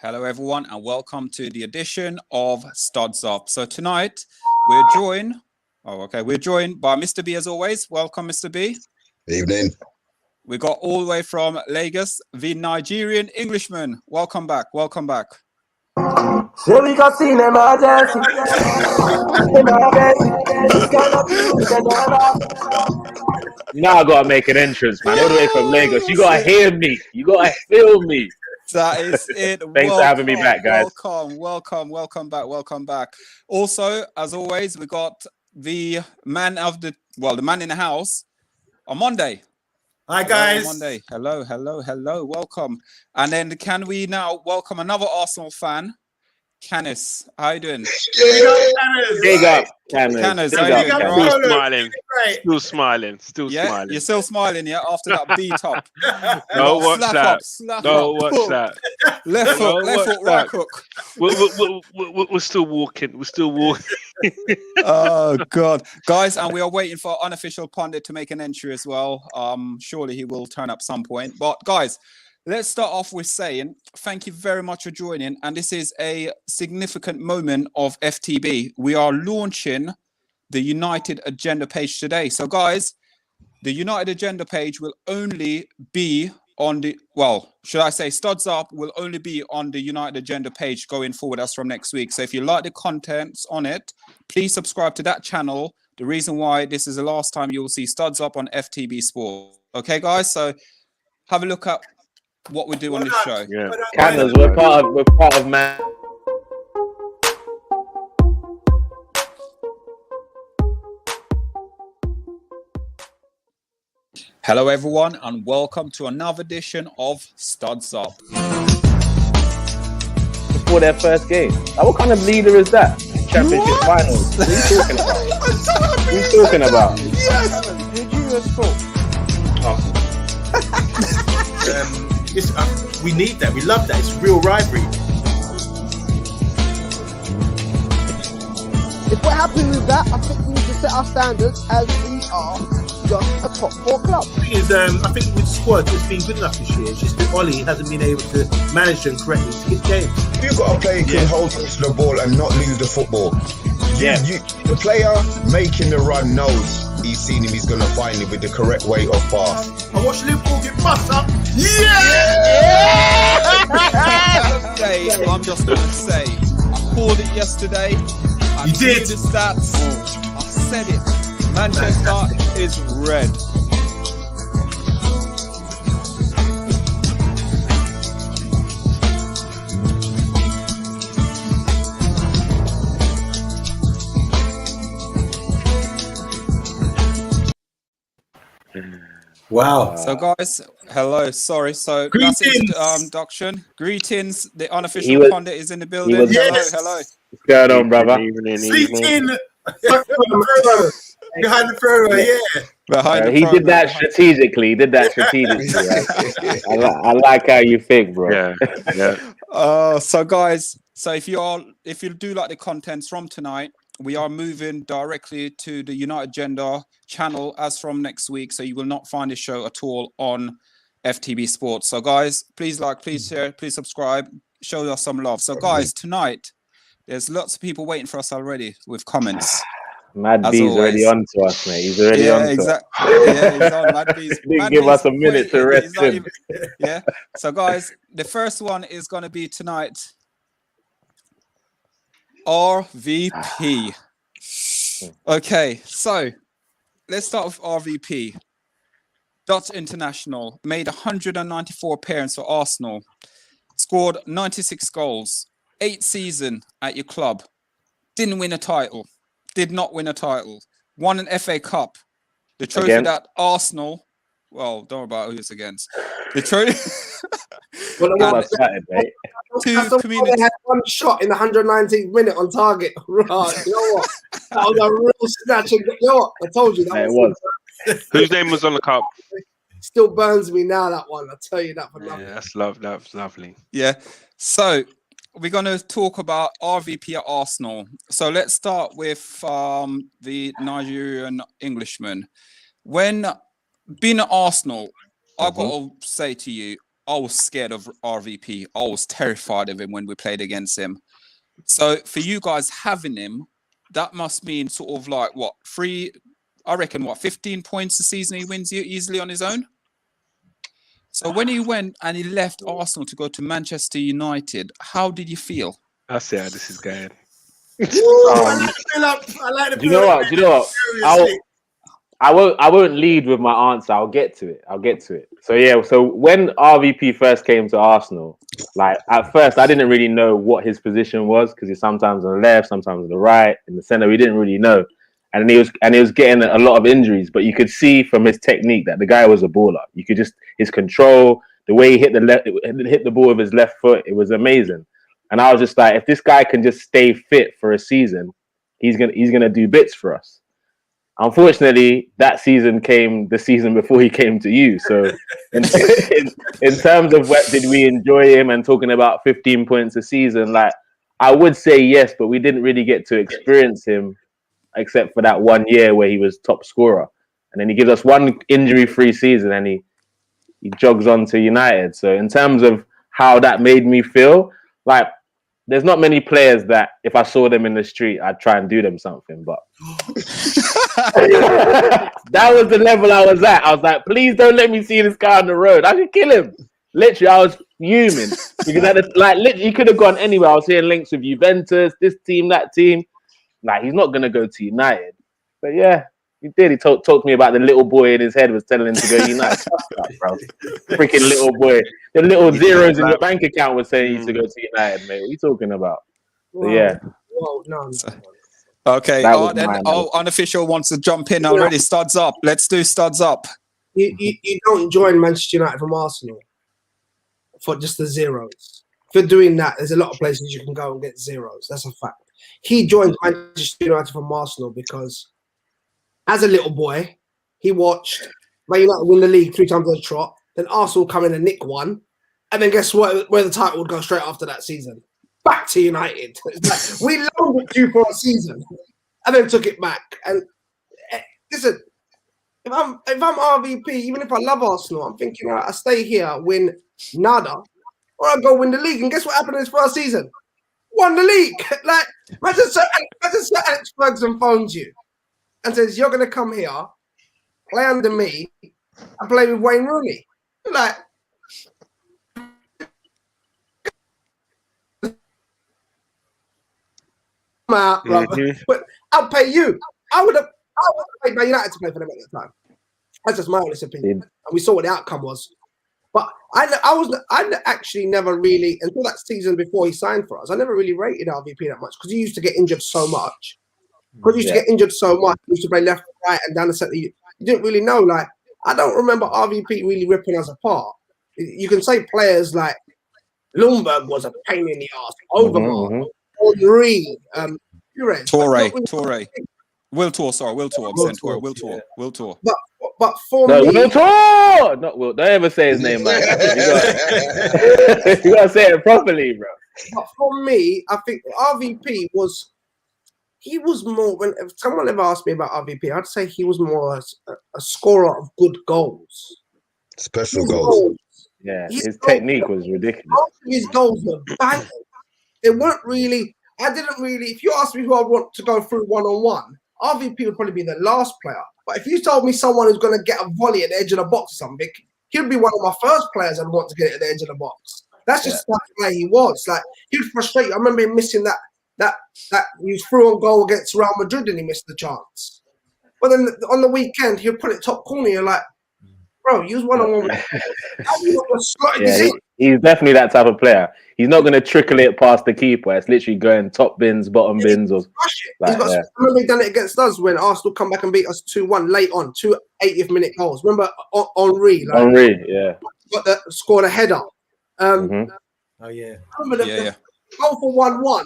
Hello, everyone, and welcome to the edition of Studs Up. So tonight we're joined by Mr. B as always. Welcome, Mr. B. Evening. We got all the way from Lagos, the Nigerian Englishman. Welcome back. Welcome back. So we got seen emergency. Now I gotta make an entrance, man. All the way from Lagos. You gotta hear me. You gotta feel me. That is it. Thanks for having me back, guys. Welcome back. Also, as always, we got the man in the house on Monday. Hi, guys. Monday. Hello. Welcome. And then can we now welcome another Arsenal fan, Canis. How you doing? Big up, Canis. Still smiling. You're still smiling, yeah, after that beat up. No, watch that. Watch that. Left foot, right hook. We're still walking. Oh, God. Guys, and we are waiting for unofficial pundit to make an entry as well. Surely he will turn up some point. But, guys, let's start off with saying thank you very much for joining. And this is a significant moment of FTB. We are launching the United Agenda page today. So, guys, the United Agenda page will only be on Studs Up will only be on the United Agenda page going forward as from next week. So if you like the contents on it, please subscribe to that channel. The reason why this is the last time you will see Studs Up on FTB Sport. Okay, guys? So have a look at what we do on this show. Yeah. Cameras, we're part of man. Hello, everyone, and welcome to another edition of Studs Up. Before their first game. Like, what kind of leader is that? Championship finals. What are you talking about? Yes. Did you just talk? We need that. We love that. It's real rivalry. If we're happy with that, I think we need to set our standards as we are just a top 4 club. The thing is, I think with the squad, it's been good enough this year. It's just that Ollie hasn't been able to manage them correctly to hit games. You've got a player who can hold onto the ball and not lose the football. The player making the run knows he's seen him, he's going to find him with the correct way of pass. I watched Liverpool get bust up. I'm just going to say, I called it yesterday. You did. The stats. I said it. Manchester is red. Wow. So, guys, hello. Sorry. So, Greetings. That's introduction. Greetings. The unofficial pundit is in the building. Hello. What's going on, brother? Evening. Sleeping behind the throne, yeah. He did that strategically. Right? I like how you think, bro. Yeah. So, guys, if you do like the contents from tonight, we are moving directly to the United Agenda channel as from next week. So you will not find this show at all on FTB Sports. So, guys, please like, please share, please subscribe, show us some love. So, guys, tonight there's lots of people waiting for us already with comments. Mad B's already on to us, mate. He's already on to us. Yeah, he's on. Mad B's. Didn't give us a minute to rest him. Yeah. So, guys, the first one is going to be tonight. RVP. Okay, so let's start with RVP. Dutch international, made 194 appearances for Arsenal, scored 96 goals, 8 seasons at your club, did not win a title, won an FA Cup, the trophy that Arsenal, well, don't worry about who it's against. The trophy. Two community had one shot in the 119th minute on target. Right, you know what? That was a real snatch. You know what? I told you that. It was. Whose name was on the cup? Still burns me now, that one. I'll tell you that for nothing. Yeah, that's lovely. Yeah. So we're going to talk about RVP at Arsenal. So let's start with the Nigerian Englishman. When being at Arsenal, I've got to say to you, I was scared of RVP. I was terrified of him when we played against him. So for you guys having him, that must mean sort of like what, 15 points a season he wins easily on his own. So when he went and he left Arsenal to go to Manchester United, how did you feel? I see how this is going. I like the build up. I like the Do you know what? Seriously. I won't lead with my answer. I'll get to it. So yeah, so when RVP first came to Arsenal, like at first I didn't really know what his position was because he's sometimes on the left, sometimes on the right, in the center. We didn't really know, and he was getting a lot of injuries. But you could see from his technique that the guy was a baller. You could just his control, the way he hit the ball with his left foot, it was amazing. And I was just like, if this guy can just stay fit for a season, he's gonna do bits for us. Unfortunately, that season came the season before he came to you. So, in terms of what did we enjoy him and talking about 15 points a season, like I would say yes, but we didn't really get to experience him except for that 1 year where he was top scorer, and then he gives us one injury-free season and he jogs on to United. So, in terms of how that made me feel, like there's not many players that if I saw them in the street, I'd try and do them something, but that was the level I was at. I was like, please don't let me see this guy on the road. I should kill him. Literally, I was fuming because he could have gone anywhere. I was hearing links with Juventus, this team, that team. Like, he's not going to go to United. But yeah, he did. He talked to me about the little boy in his head was telling him to go United. Bro. Freaking little boy. The little zeros in your bank account was saying he used to go to United, mate. What are you talking about? So, yeah. Whoa, no. Okay. Unofficial wants to jump in already. Studs up. Let's do studs up. You don't join Manchester United from Arsenal for just the zeros. If you're doing that, there's a lot of places you can go and get zeros. That's a fact. He joined Manchester United from Arsenal because as a little boy, he watched Man United win the league 3 times on the trot, then Arsenal come in and nick one, and then guess what? Where the title would go straight after that season? Back to United. It's like, we loaned it you for a season, and then took it back. And listen, if I'm RVP, even if I love Arsenal, I'm thinking, I stay here, win nada, or I go win the league. And guess what happened in his first season? Won the league. Like, imagine Sir Alex Ferguson phones you and says, you're going to come here, play under me, and play with Wayne Rooney. You're like, come out, brother. But I'll pay you. I would have paid Man United to play for them at the time. That's just my honest opinion. And we saw what the outcome was. But I actually never really, until that season before he signed for us, I never really rated RVP that much because he used to get injured so much. He used to play left, right, and down the centre. You didn't really know. Like, I don't remember RVP really ripping us apart. You can say players like Lundberg was a pain in the ass, Overmars, Henry, Torre. Will Tour. Will Tour. But for me, Will Tour! Not Will. Don't ever say his name like that. You gotta say it properly, bro. But for me, I think RVP was. He was more. If someone ever asked me about RVP, I'd say he was more a scorer of good goals, special goals. Yeah, his technique was ridiculous. His goals were banging. They weren't really. I didn't really. If you asked me who I want to go through 1-on-1, RVP would probably be the last player. But if you told me someone who's going to get a volley at the edge of the box or something, he'd be one of my first players I'd want to get at the edge of the box. That's just the way he was. Like, he'd frustrate you. I remember him missing that he was through on goal against Real Madrid and he missed the chance. But then on the weekend, he'll put it top corner. You're like, bro, use 1-on-1. He's definitely that type of player. He's not going to trickle it past the keeper. It's literally going top bins, bottom bins. Or I remember he done it against us when Arsenal come back and beat us 2-1 late on, 2 80th minute goals. Remember Henry? Scored a header. Oh, yeah. I remember the goal for 1-1.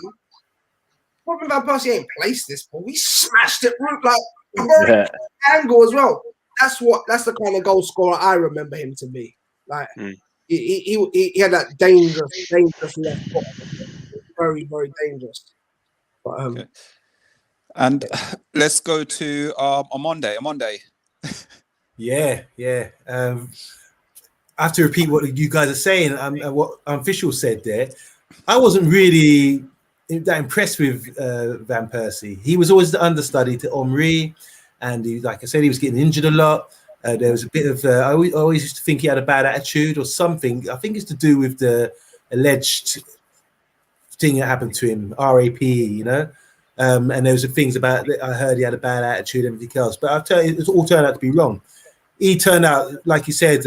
Robin Van Persie ain't placed this ball. We smashed it like a very angle as well. That's the kind of goal scorer I remember him to be. Like he had that dangerous left foot. Very, very dangerous. But, and let's go to a Monday. Yeah. I have to repeat what you guys are saying and what Official said there. I wasn't really that impressed with Van Persie. He was always the understudy to Henry, and like I said, he was getting injured a lot. There was a bit of I always used to think he had a bad attitude or something. I think it's to do with the alleged thing that happened to him, RAP, you know. And there was things about I heard he had a bad attitude and everything else. But I'll tell you, it all turned out to be wrong. He turned out, like you said,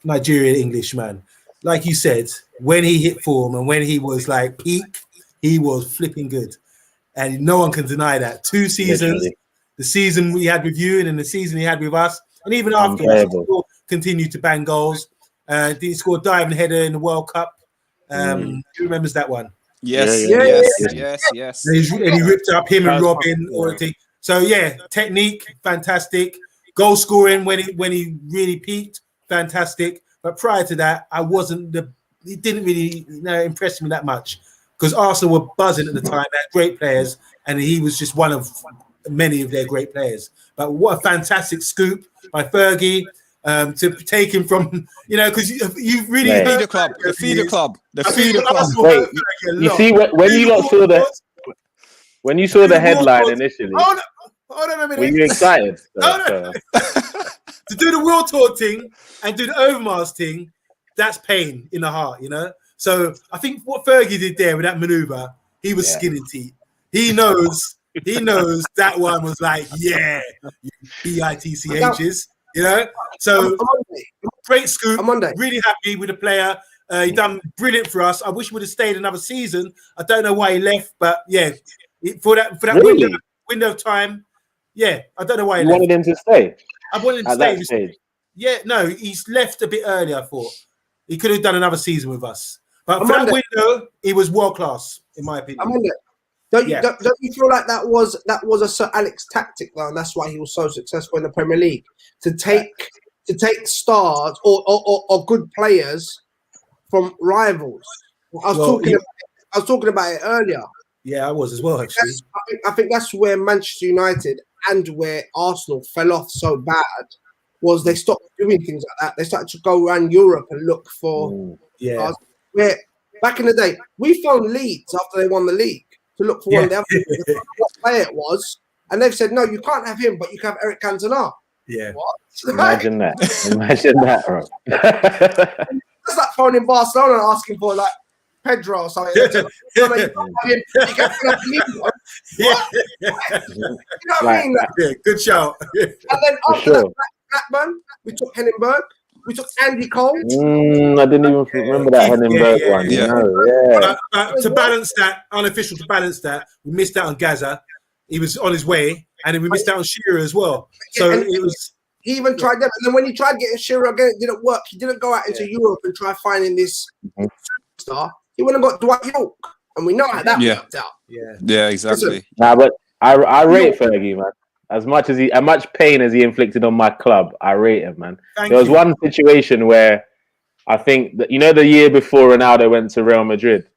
Nigerian Englishman. Like you said, when he hit form and when he was like peak, he was flipping good. And no one can deny that. 2 seasons, literally. The season we had with you and then the season he had with us. And even after, he still continued to bang goals. He scored diving header in the World Cup. Who remembers that one? Yes. And he ripped up him and Robin, all the thing. So yeah, technique, fantastic. Goal scoring when he really peaked, fantastic. But prior to that, he didn't really impress me that much because Arsenal were buzzing at the time. They had great players, and he was just one of many of their great players. But what a fantastic scoop by Fergie to take him from, because you really the feeder club. Wait, you see when you saw the headline initially. Hold on a minute. Were you excited? No. To do the World Tour thing and do the Overmars thing, that's pain in the heart, So I think what Fergie did there with that maneuver, he was skinning teeth. He knows that one was like, BITCHs, So great scoop. Really happy with the player. He done brilliant for us. I wish he would have stayed another season. I don't know why he left, but for that really? window of time. Yeah, I don't know why he wanted him to stay. I wanted him to stay. Yeah, no, he's left a bit early. I thought he could have done another season with us, but for that window, he was world class in my opinion. Don't you feel like that was a Sir Alex tactic though, and that's why he was so successful in the Premier League to take stars or good players from rivals. I was talking about it earlier. Yeah, I was as well actually. I think that's where Manchester United and where Arsenal fell off so bad was they stopped doing things like that. They started to go around Europe and look for stars. Where back in the day, we phoned Leeds after they won the league to look for one of the what player it was, and they've said no, you can't have him, but you can have Eric Cantona. Yeah, what? Imagine that, bro. That's like phoning Barcelona and asking for like Pedro or something. You know what I mean? Yeah, good shout. And then after that, Blackburn, we took Henningberg, we took Andy Cole. I didn't even remember that Henningberg one. To balance that, unofficial to balance that, we missed out on Gaza. He was on his way, and then we missed out on Shearer as well. So it was. He even tried that, and then when he tried getting Shearer again, it didn't work. He didn't go out into Europe and try finding this superstar. He went and got Dwight York, and we know how that worked out. Yeah, exactly. But I rate Fergie, man. As much pain as he inflicted on my club, I rate him, man. There was one situation where I think that the year before Ronaldo went to Real Madrid.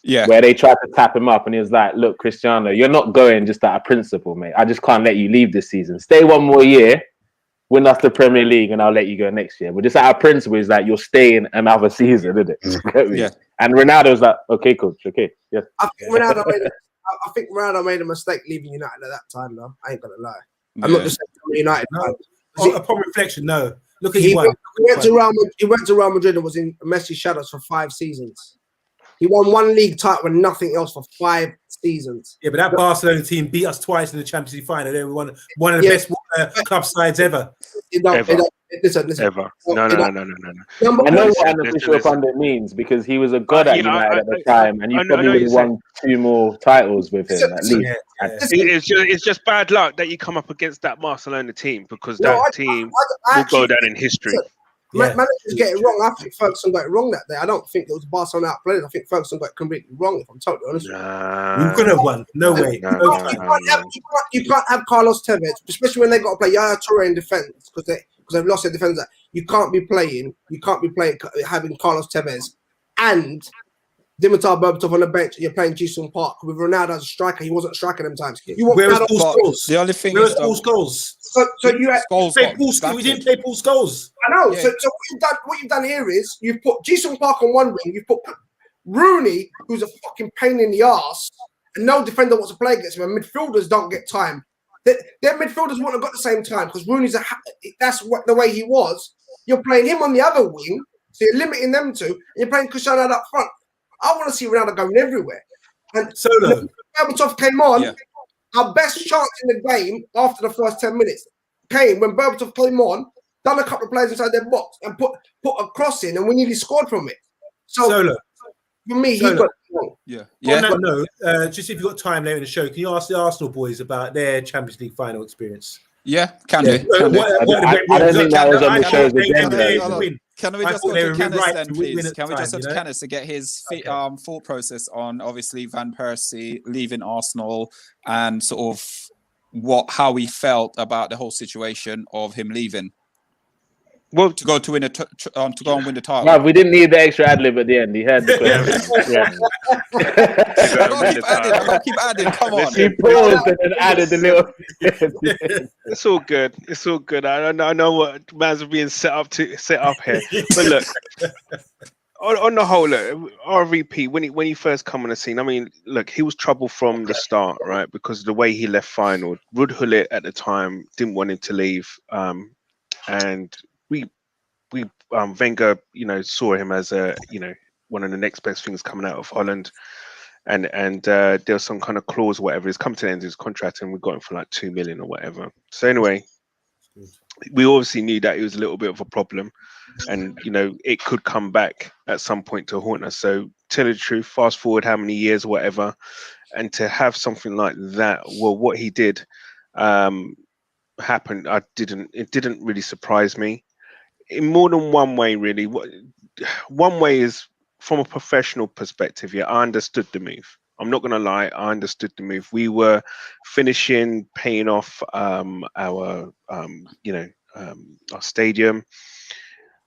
Yeah. Where they tried to tap him up, and he was like, "Look, Cristiano, you're not going just out of principle, mate. I just can't let you leave this season. Stay one more year, win us the Premier League, and I'll let you go next year. But just out of principle, is like you're staying another season, isn't it? Yeah. And Ronaldo was like, "Okay, coach, okay, yes." I think Ronaldo made a mistake leaving United at that time, though. I ain't gonna lie. I'm not just saying United. No. Upon reflection, no. Look at he went to Real Madrid and was in Messi shadows for 5 seasons. He won 1 league title and nothing else for 5 seasons. Yeah, but that Barcelona team beat us twice in the Champions League final. They were one of the best club sides ever. Listen. Ever. No. I know what an official pundit means because he was a god at United at the time, and you probably would have won 2 more titles with him at least. It's just bad luck that you come up against that Barcelona team because team will go down in history. Managers get it wrong. I think Ferguson got it wrong that day. I don't think it was Barcelona outplayed. I think Ferguson got it completely wrong, if I'm totally honest. You could have won. No way. You can't have Carlos Tevez, especially when they got to play Yaya Toure in defence because they've lost their defence. You can't be playing having Carlos Tevez and Dimitar Berbatov on the bench, you're playing Jason Park with Ronaldo as a striker. He wasn't a striker them times. You want Where's Ronaldo- Paul Scholes? The only thing Where's is, Paul Scholes? So you had, Scholes Play got Paul Scholes. We battered. didn't play Paul Scholes. I know. Yeah. So what you've done here is you've put Jason Park on one wing, you've put Rooney, who's a fucking pain in the ass, and no defender wants to play against him, and midfielders don't get time. Their midfielders wouldn't have got the same time because Rooney's that's what the way he was. You're playing him on the other wing, so you're limiting them to, and you're playing Cristiano up front. I want to see Ronaldo going everywhere. And Solo. when Berbatov came on, Yeah. our best chance in the game after the first 10 minutes came when Berbatov came on, done a couple of plays inside their box, and put a cross in, and we nearly scored from it. So Solo. for me, he Solo. got it wrong. Yeah. On Yeah. that note, just if you've got time later in the show, can you ask the Arsenal boys about their Champions League final experience? Yeah. Can Yeah. do. Can do. I don't think that was on the show's agenda. Can we I just thought go they to were Kenneth right then, to win please? at Can the we just time, go to you know? Kenneth to get his Okay. thought process on obviously Van Persie leaving Arsenal and sort of how he felt about the whole situation of him leaving Well, to go to win to go and win the title. Well, we didn't need the extra ad lib at the end. He heard the question. Yeah. I gotta keep adding. Come on. He paused and then added the little. it's all good. It's all good. I know what man's being set up here. But look, on the whole, look, RVP when he first come on the scene, I mean, look, he was trouble from the start, right? Because of the way he left final. Ruud Gullit at the time didn't want him to leave, and we Wenger, saw him as one of the next best things coming out of Holland. And there was some kind of clause, whatever. He's come to the end of his contract, and we got him for like 2 million or whatever. So anyway, we obviously knew that it was a little bit of a problem, and it could come back at some point to haunt us. So tell the truth, fast forward how many years, or whatever, and to have something like that, well, what he did happened. It didn't really surprise me in more than one way, really. One way is from a professional perspective. Yeah, I understood the move. I'm not gonna lie, I understood the move. We were finishing paying off our stadium,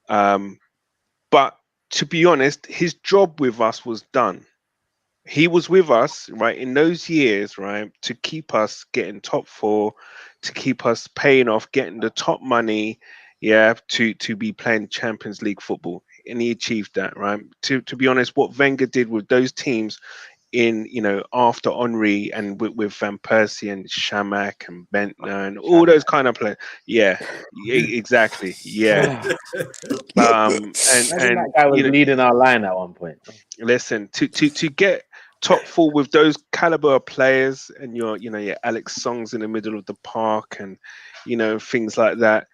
but to be honest, his job with us was done. He was with us, right, in those years, right, to keep us getting top four, to keep us paying off, getting the top money, to be playing Champions League football, and he achieved that, right? To be honest, what Wenger did with those teams in after Henry and with Van Persie and Shamak and Bentner and all those kind of players, exactly, and that guy was leading our line at one point. Listen, to get top four with those caliber of players, and your Alex Songs in the middle of the park, and things like that.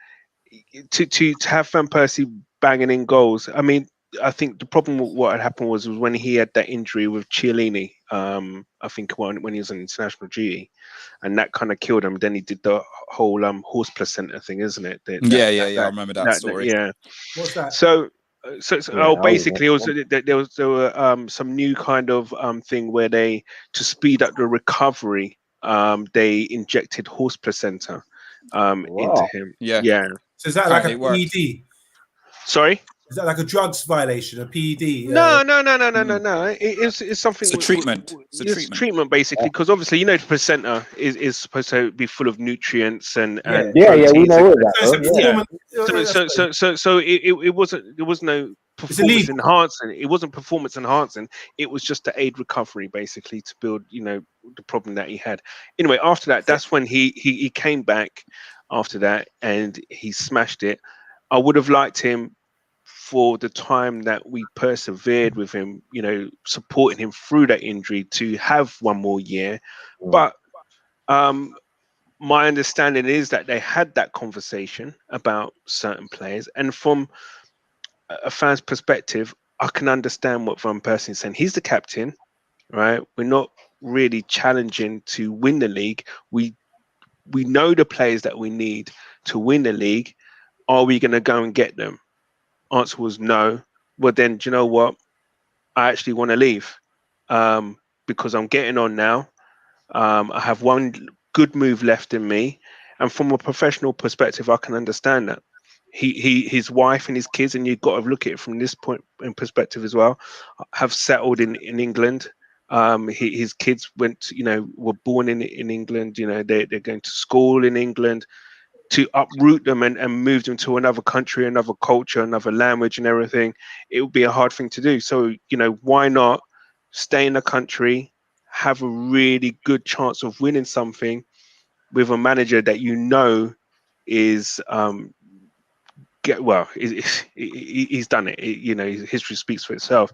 To have Van Persie banging in goals. I mean, I think the problem with what had happened was when he had that injury with Chiellini. I think when he was on international duty, and that kind of killed him. Then he did the whole horse placenta thing, isn't it? I remember that story. What's that? So basically, there were some new kind of thing where they, to speed up the recovery, they injected horse placenta into him. Yeah. So is that like a PED? Sorry? Is that like a drugs violation, a PED? No. It's something. It's a treatment. It's treatment basically, because obviously the placenta is supposed to be full of nutrients and we know that. So it wasn't. There was no performance enhancing. It wasn't performance enhancing. It was just to aid recovery, basically, to build the problem that he had. Anyway, after that, that's when he came back. After that, and he smashed it. I would have liked him for the time that we persevered with him, supporting him through that injury, to have one more year. But my understanding is that they had that conversation about certain players, and from a fan's perspective, I can understand what Van Persie is saying. He's the captain, right? We're not really challenging to win the league. We know the players that we need to win the league. Are we going to go and get them? Answer was no. Well, then, do you know what? I actually want to leave because I'm getting on now. I have one good move left in me. And from a professional perspective, I can understand that. his wife and his kids, and you've got to look at it from this point in perspective as well, have settled in England. His kids were born in England. They're going to school in England. To uproot them and move them to another country, another culture, another language and everything, it would be a hard thing to do. So, why not stay in the country, have a really good chance of winning something with a manager that is he's done it. His history speaks for itself.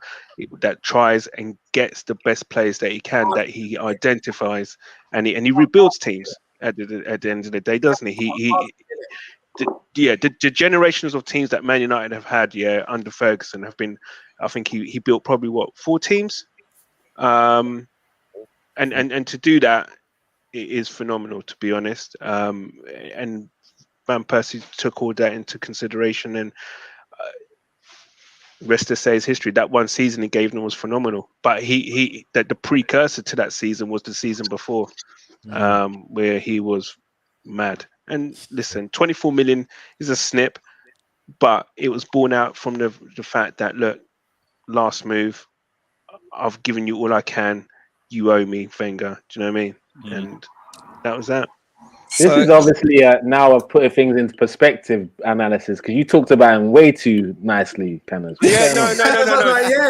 That tries and gets the best players that he can, that he identifies, and he rebuilds teams. At the end of the day, doesn't he? The generations of teams that Man United have had, under Ferguson have been. I think he built probably 4 teams, and to do that, it is phenomenal, to be honest. And Van Persie took all that into consideration, and rest to say his history. That one season he gave them was phenomenal, but the precursor to that season was the season before. Where he was mad. And listen, 24 million is a snip, but it was born out from the fact that, look, last move, I've given you all I can, you owe me, Wenger. Do you know what I mean? And that was that. This is obviously now I've put things into perspective analysis, because you talked about him way too nicely, Canners. Yeah, no.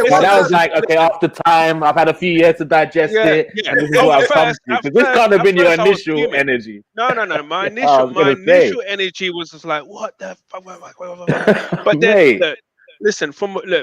But that was like, okay, after time, I've had a few years to digest it. Yeah. And this is what I've come to. Because this can't have been your initial energy. No. My initial energy was just like, what the fuck? But then, listen,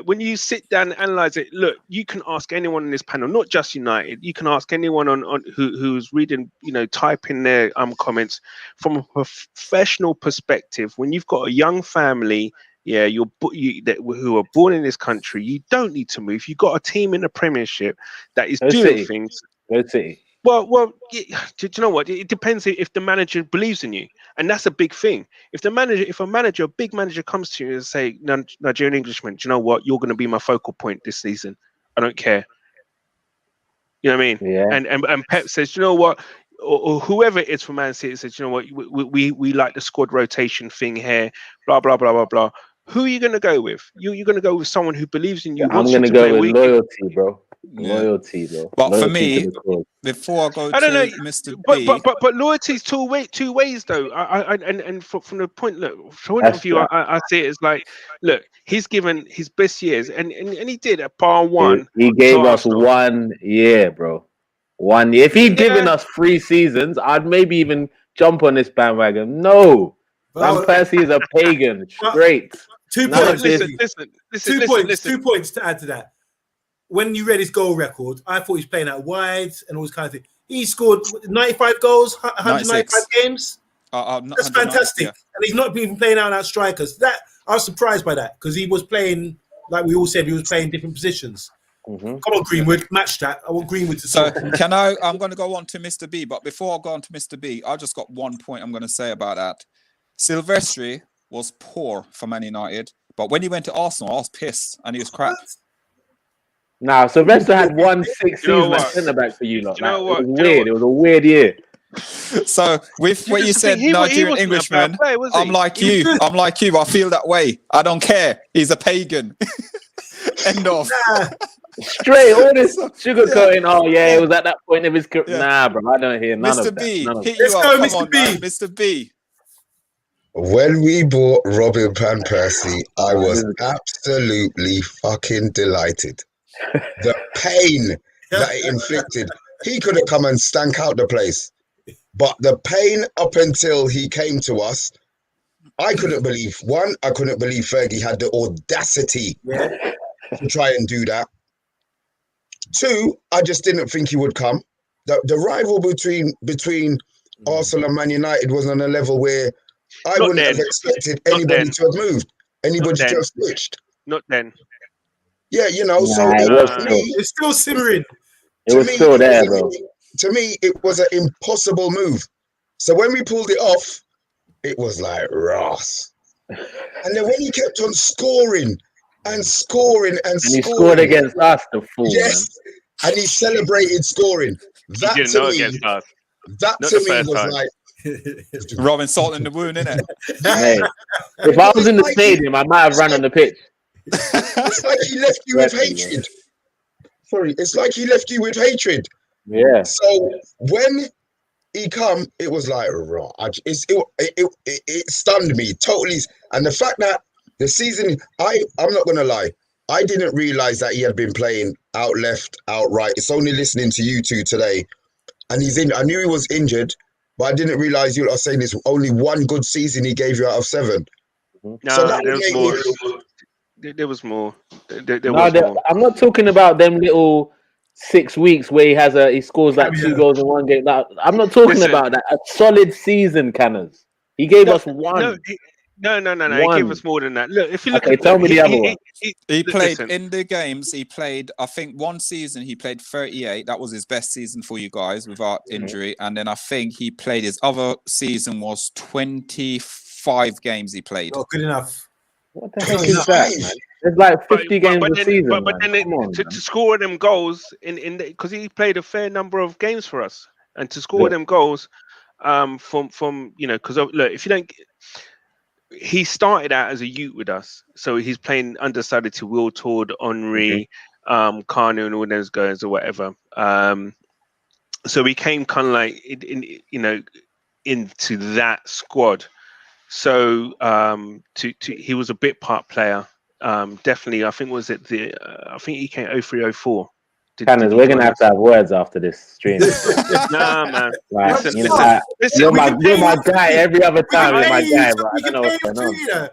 when you sit down and analyze it, look, you can ask anyone in this panel, not just United. You can ask anyone on who's reading, type in their comments from a professional perspective. When you've got a young family, who are born in this country, you don't need to move. You've got a team in the Premiership that is doing things. Go City. Well, do you know what? It depends if the manager believes in you, and that's a big thing. If a big manager comes to you and say, Nigerian Englishman, do you know what? You're going to be my focal point this season. I don't care. You know what I mean? Yeah. And Pep says, you know what? Or whoever it is for Man City says, you know what? We like the squad rotation thing here. Blah blah blah blah blah. Who are you going to go with? You're going to go with someone who believes in you. I'm going to go with loyalty, bro. Loyalty, bro. But loyalty for me, before I go to Mr. B, but loyalty's two ways though. And from the point of view, I see it as like, look, he's given his best years, and he did at bar one. He gave us 1 year, bro. 1 year. If he'd given us 3 seasons, I'd maybe even jump on this bandwagon. No, Van Persie is a pagan. Straight. 2 points. Listen. 2 points to add to that. When you read his goal record, I thought he was playing out wide and all this kind of thing. He scored 95 goals, 195 games. That's fantastic. And he's not even playing out strikers. That I was surprised by that, because he was playing, like we all said, he was playing different positions. Come on, Greenwood, match that. I want Greenwood to. So I'm going to go on to Mr. B, but before I go on to Mr. B, I just got one point I'm going to say about that. Silvestri was poor for Man United, but when he went to Arsenal, I was pissed and he was crap. Now, Sylvester had 1 6 season at centre back for you lot. It was weird. It was a weird year. So with what you said, Nigerian Englishman, I'm like you. I feel that way. I don't care. He's a pagan. End of. Straight, all this sugarcoating. Oh yeah, it was at that point of his career. Yeah. Nah, bro, I don't hear none of that. Let's go, Mr. B. Mr. B. When we bought Robin Van Persie, I was absolutely fucking delighted. The pain that it inflicted. He could have come and stank out the place. But the pain up until he came to us, I couldn't believe. One, I couldn't believe Fergie had the audacity to try and do that. Two, I just didn't think he would come. The rival between Arsenal and Man United was on a level where I wouldn't have expected anybody to have moved. Anybody to have switched. Not then. Yeah, so it's still simmering. It was still there, bro. To me, it was an impossible move. So when we pulled it off, it was like Ross. And then when he kept on scoring and scoring and he scored against us, the fool. Yes, man. And he celebrated scoring. That he didn't know against us. That to me was like, Rubbing salt in the wound, innit? Hey, if I was in the stadium, I might have run on the pitch. It's like he left you with hatred. Sorry, it's like he left you with hatred. Yeah. So when he come, it was like raw. It stunned me totally. And the fact that the season, I'm not gonna lie, I didn't realize that he had been playing out left, out right. It's only listening to you two today, and he's in. I knew he was injured, but I didn't realize you are saying it's only one good season he gave you out of 7. No, So that there was made more. me- There was more. There No, was more. I'm not talking about them little 6 weeks where he scores like 2 goals in one game. I'm not talking Listen. about that. A solid season, Canners. He gave us one. No. He gave us more than that. Look, if you look Okay, at tell me the other one. He played listen. in the games. He played, I think, one season. He played 38. That was his best season for you guys without injury. And then I think he played his other season was 25 games. He played. Oh, good enough. What the heck is that, man? There's like 50 games a season. But then to score them goals because he played a fair number of games for us, and to score them goals, from because look, if you don't. He started out as a youth with us, so he's playing understudy to Will Todd, Henri, Kanu, and all those guys or whatever. So we came kind of like into that squad. So he was a bit part player. Definitely, I think I think he came 03-04. Canners, we're gonna have to have words after this stream. Nah, man. Like, Listen, you're my guy every other time. You're my guy, but I don't know what's going on.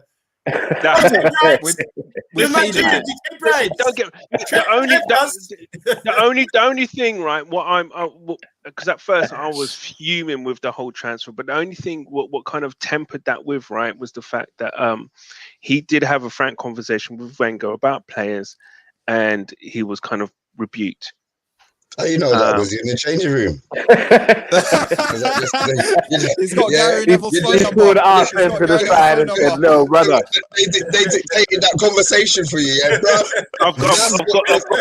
The only thing, right? Because at first I was fuming with the whole transfer, but the only thing what kind of tempered that with, right, was the fact that he did have a frank conversation with Wenger about players, and he was kind of rebuked. How you know that? Was he in the changing room? He's got Gary Neville's phone He number. pulled Arsenal to the side and said, "No, brother." They dictated that conversation for you, yeah, bro. I've got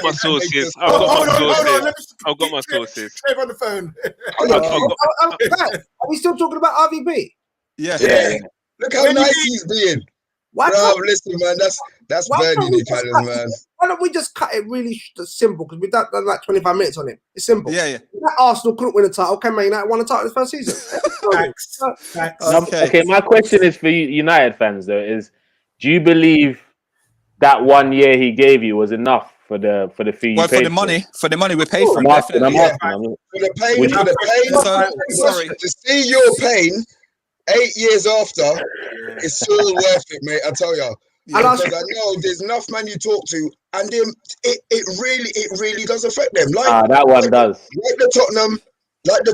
my sources. I've got my sources. Trey on the phone. Are we still talking about RVP? Yeah. Look how nice he's being. Bro, listen, man, that's burning the cannons, man. Why don't we just cut it really simple? Because we've done like 25 minutes on it. It's simple. Yeah. That Arsenal couldn't win a title. Can Man United won a title the first season? Facts. Okay, my question is for you United fans though: do you believe that 1 year he gave you was enough for the fee? Well, for the money we paid for him, definitely. For the pain, sorry. To see your pain 8 years after, it's still worth it, mate. I tell you. Because I know there's enough man you talk to, and it really does affect them. That one does. Like the Tottenham, the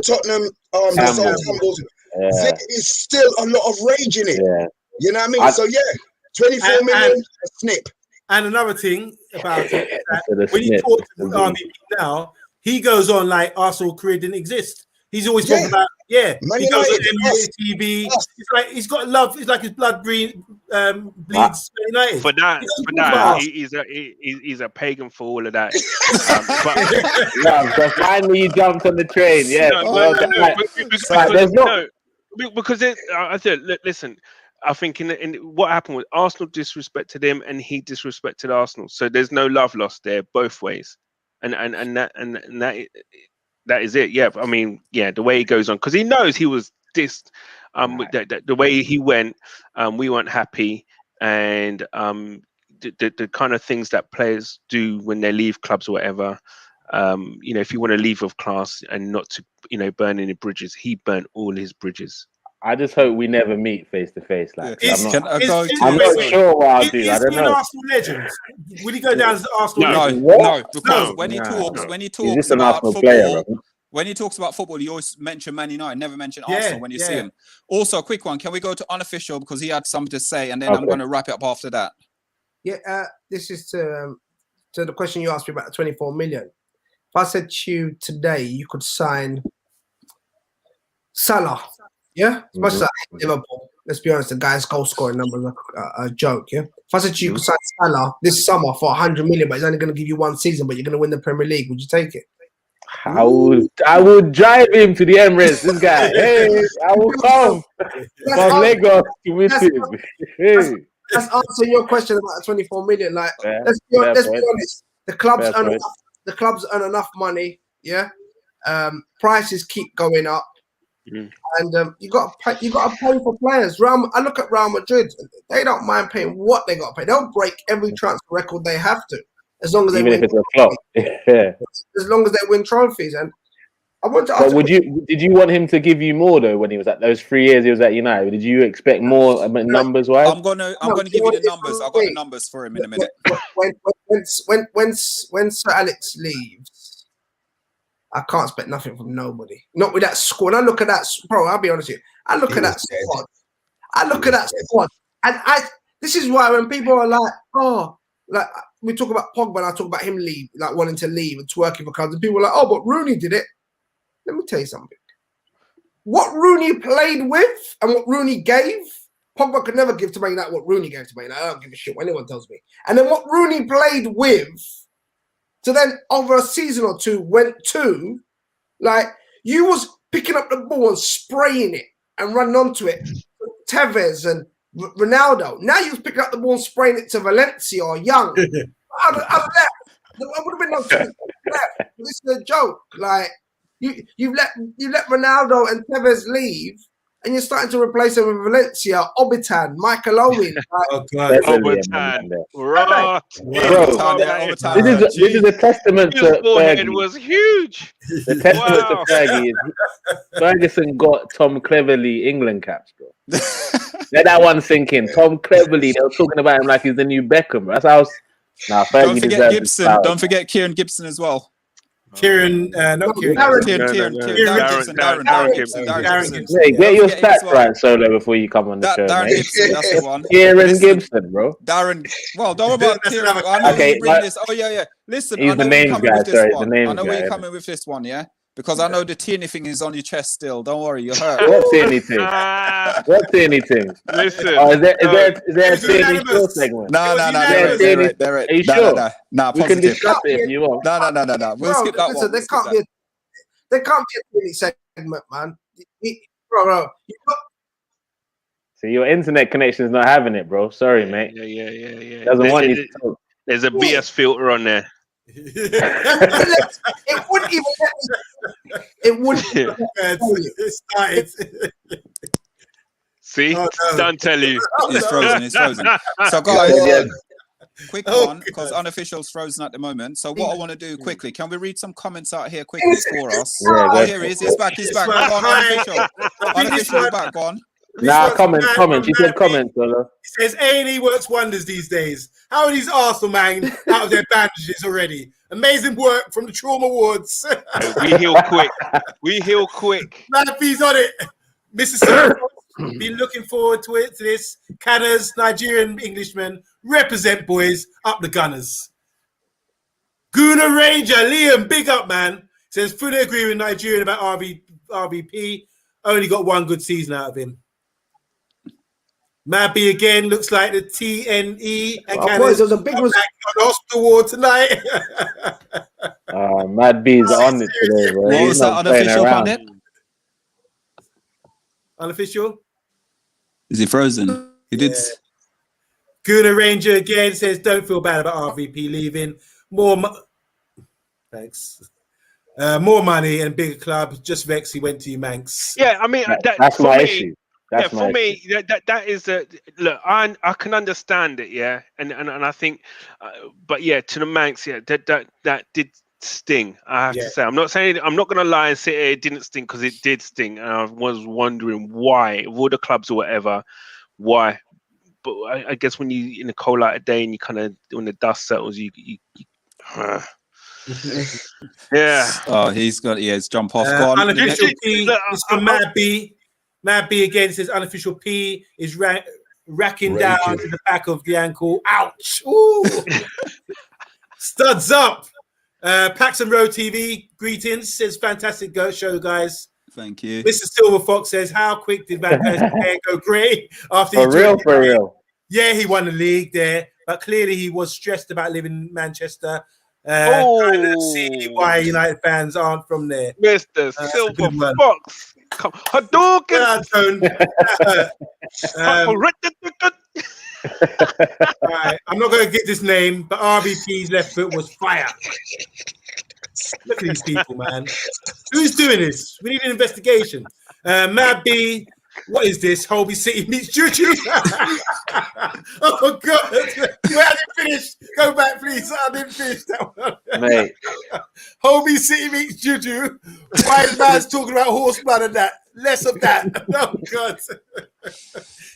Southampton. There is still a lot of rage in it. Yeah. You know what I mean? So 24 million, a snip. And another thing about it, that when you talk to RVP now, he goes on like Arsenal career didn't exist. He's always talking about Man he goes on United, TV. It's like he's got love. It's like his blood bleeds United. For that, he's a pagan for all of that. So finally you jumped on the train. Yeah, because I think listen. I think in what happened with Arsenal disrespected him and he disrespected Arsenal. So there's no love lost there both ways, and that is it. Yeah, I mean, the way he goes on because he knows he was dissed. The way he went, we weren't happy, and the kind of things that players do when they leave clubs or whatever. If you want to leave with class and not to burn any bridges, he burnt all his bridges. I just hope we never meet face to face. Like, I'm not sure what I'll do. I don't know. Arsenal legend. Will he go down as Arsenal legend? No, because when he talks about football, player, when he talks about football, he always mention Man United, never mention Arsenal when you see him. Also, a quick one. Can we go to unofficial because he had something to say, and then I'm going to wrap it up after that. Yeah, this is to the question you asked me about the 24 million. If I said to you today, you could sign Salah. Yeah, as much as I hate Liverpool, let's be honest, the guy's goal scoring numbers are a joke. Yeah, if I said to you, could sign Salah this summer for 100 million, but he's only going to give you one season, but you're going to win the Premier League, would you take it? I would drive him to the Emirates. This guy, hey, I will come from Lagos to meet him. Hey. Let's answer your question about the 24 million. Like, Yeah, let's be honest. The clubs Fair earn point. enough. The clubs earn enough money. Yeah. Prices keep going up, and you got to pay for players. I look at Real Madrid; they don't mind paying what they got to pay. They'll break every transfer record they have to, as long as they Even win. if it's a flop. Yeah. As long as they win trophies. And I want to ask. But did you want him to give you more though when he was at those 3 years he was at United? Did you expect more numbers wise? I'm gonna give you the numbers. I've got the numbers for him in a minute. When Sir Alex leaves, I can't expect nothing from nobody. Not with that squad. I look at that, bro. I'll be honest with you. I look at that squad. And this is why when people are like, oh, like we talk about Pogba, and I talk about him wanting to leave and twerking for clubs, and people are like, oh, but Rooney did it. Let me tell you something. What Rooney played with and what Rooney gave, Pogba could never give to Man United what Rooney gave to Man United. I don't give a shit what anyone tells me. And then what Rooney played with, so then over a season or two went to, like, you was picking up the ball and spraying it and running onto it. Tevez and Ronaldo. Now you was picking up the ball and spraying it to Valencia or Young. I left. There would have been no chance. This is a joke. Like, you let Ronaldo and Tevez leave, and you're starting to replace them with Valencia, Obitan, Michael Owen. Oh God, Obitan. Right. This is a testament to forehead Fergie. was huge. The testament to Fergie is Ferguson got Tom Cleverley England caps, bro. Let that one sink in. Tom Cleverley, they were talking about him like he's the new Beckham. That's how. Fergie. Don't forget Gibson. Don't forget Kieran Gibson as well. Kieran Gibson. Hey, get your stats right, Solo, before you come on the show. Darren Gibson, that's the one. Kieran Gibson, bro. Don't worry about Kieran. I know you bring this. Oh yeah. Listen, he's I know the names guy. Sorry, the names guy. I know where you're coming with this one, yeah. Because I know the teeny thing is on your chest still. Don't worry, you're hurt. What's anything? What's anything? Listen. Oh, is there a teeny still segment? No. They're Are you sure? No, we can discuss it if you want. No. We'll skip that one. There can't be a teeny segment, man. Bro. See, your internet connection is not having it, bro. Sorry, mate. Yeah. Doesn't want you to talk. There's a BS filter on there. It wouldn't even let me. It wouldn't. It started. See, don't tell you. It's frozen. So, guys, quick one, because unofficial's frozen at the moment. So, what I want to do quickly, can we read some comments out here quickly for us? Here he is. He's back. Go on, unofficial. Unofficial, back. Go on. Nah, comment. You said comment, brother. He says A&E works wonders these days. How are these Arsenal man out of their bandages already? Amazing work from the trauma wards. We heal quick. Manapee's on it. Mrs. Been looking forward to this. Canners, Nigerian Englishmen, represent boys, up the Gunners. Guna Ranger, Liam, big up, man. Says, fully agree with Nigerian about RVP. Only got one good season out of him. Mabby again looks like the TNE and boys, there's a big on hospital ward tonight. Mad B's on it today, bro. What was that unofficial pundit? Unofficial? Is he frozen? He did. Guna Ranger again says, don't feel bad about RVP leaving. Thanks. More money and bigger club. Just vex he went to you, Manx. Yeah, I mean that's my issue. For me, that is a look. I can understand it, yeah, and I think, but yeah, to the Manx, yeah, that did sting. I have to say, I'm not going to lie and say it didn't sting, because it did sting, and I was wondering why, all the clubs or whatever, why. But I guess when you in a cold light of day and you kind of when the dust settles, you yeah. Oh, he's got his jump off. Go on. Unofficial P is from Mad B. Mad B again says unofficial P is racking down to the back of the ankle. Ouch! Ooh. Studs up. Paxton Road TV greetings. Says fantastic show, guys. Thank you. Mr. Silver Fox says, how quick did Van Persie go grey after for real? Yeah, he won the league there, but clearly he was stressed about living in Manchester. Let's see why United fans aren't from there. Mr. Silver Fox. Hadouken. Right, I'm not going to get this name, but RVP's left foot was fire. Look at these people, man. Who's doing this? We need an investigation. Mad B, what is this? Holby City meets Juju. Oh, God. Wait, I didn't finish. Go back, please. I didn't finish that one. Mate. Holby City meets Juju. Why the man's talking about horse blood and that? Less of that. Oh, God.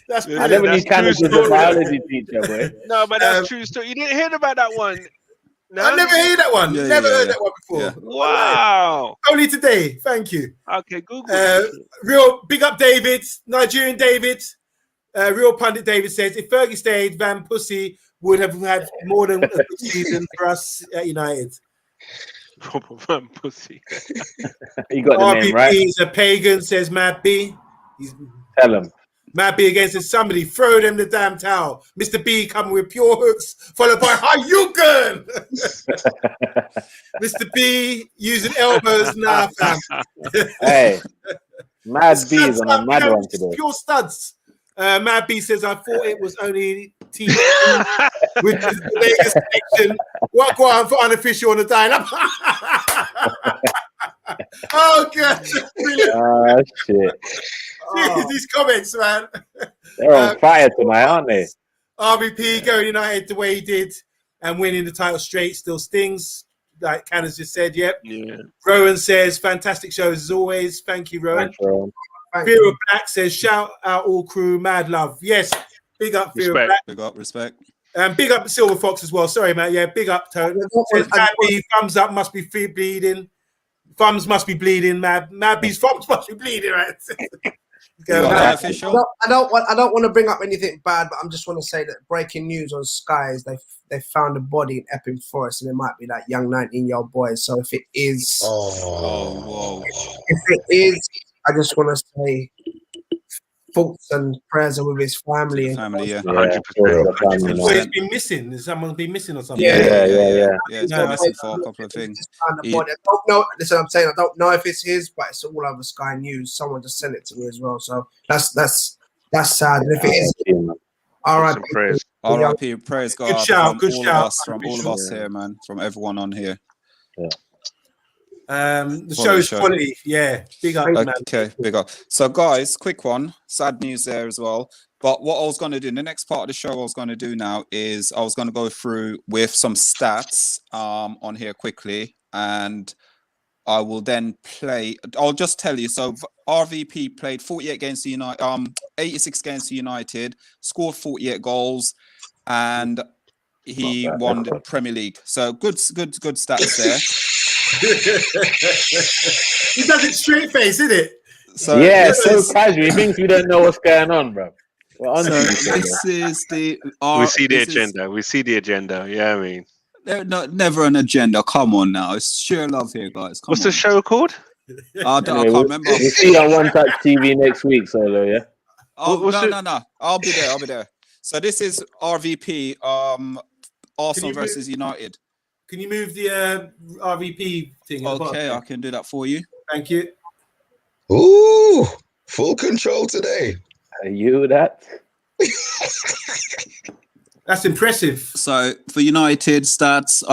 That's I never knew Canada's a biology teacher, boy. No, but that's true story. You didn't hear about that one. No? I never heard that one. Never heard that one before. Yeah. Wow. Only today. Thank you. Okay, Google. Real big up David, Nigerian David. Real pundit David says if Fergie stayed, Van Persie would have had more than a good season for us at United. Proper Van Persie. You got the RBP name right. is a pagan, says Matt B. Tell him. Matt B again says somebody throw them the damn towel. Mr. B coming with pure hooks, followed by how you good. Mr. B using elbows now, fam. Hey, Mad B is on a mad one today. Pure studs. Mad B says I thought it was only TV with the Vegas connection. What on for unofficial on the dial-up? Oh God! Oh shit! These comments, man. They're on fire tonight, aren't they? RVP going United the way he did and winning the title straight still stings. Like Candace just said, yep. Yeah. Rowan says, fantastic shows as always. Thank you, Rowan. Thanks, Rowan. Vera Black says, shout out all crew, mad love. Yes, big up Vera Respect. Black. Big up, respect. And big up Silver Fox as well. Sorry, man. Yeah, big up Tone. Says, Mad B, thumbs up must be bleeding. Thumbs must be bleeding. Mad B's thumbs must be bleeding, right? I don't want to bring up anything bad, but I just want to say that breaking news on Sky is they found a body in Epping Forest, and it might be that young 19-year-old boy. So if it is, whoa. if it is, I just want to say thoughts and prayers are with his family. Yeah. 100%. So he's been missing. Someone's been missing or something. Yeah, he's been missing for a couple of things. I don't know. Listen, I'm saying I don't know if it's his, but it's all over Sky News. Someone just sent it to me as well. So that's sad. And if it is, all right. R.I.P. Praise God. Good shout. From all of us here, man. From everyone on here. Yeah. The show's quality, yeah. Big up, man. Okay, big up. So, guys, quick one. Sad news there as well. But what I was going to do in the next part of the show, I was going to do now is I was going to go through with some stats on here quickly, and I will then play. I'll just tell you. So, RVP played 48 games to United, 86 games to United, scored 48 goals, and he won the Premier League. So, good stats there. He does it straight face, isn't it? So casual. He thinks we don't know what's going on, bro. This is the. We see the agenda. We see the agenda. Yeah, I mean, never an agenda. Come on now, it's sheer love here, guys. What's the show called? I can't remember. We'll see on One Touch TV next week, Solo. Yeah. No. I'll be there. So this is RVP. Arsenal versus United. Can you move the RVP thing? Okay, I can do that for you. Thank you. Ooh, full control today. Are you that? That's impressive. So for United stats,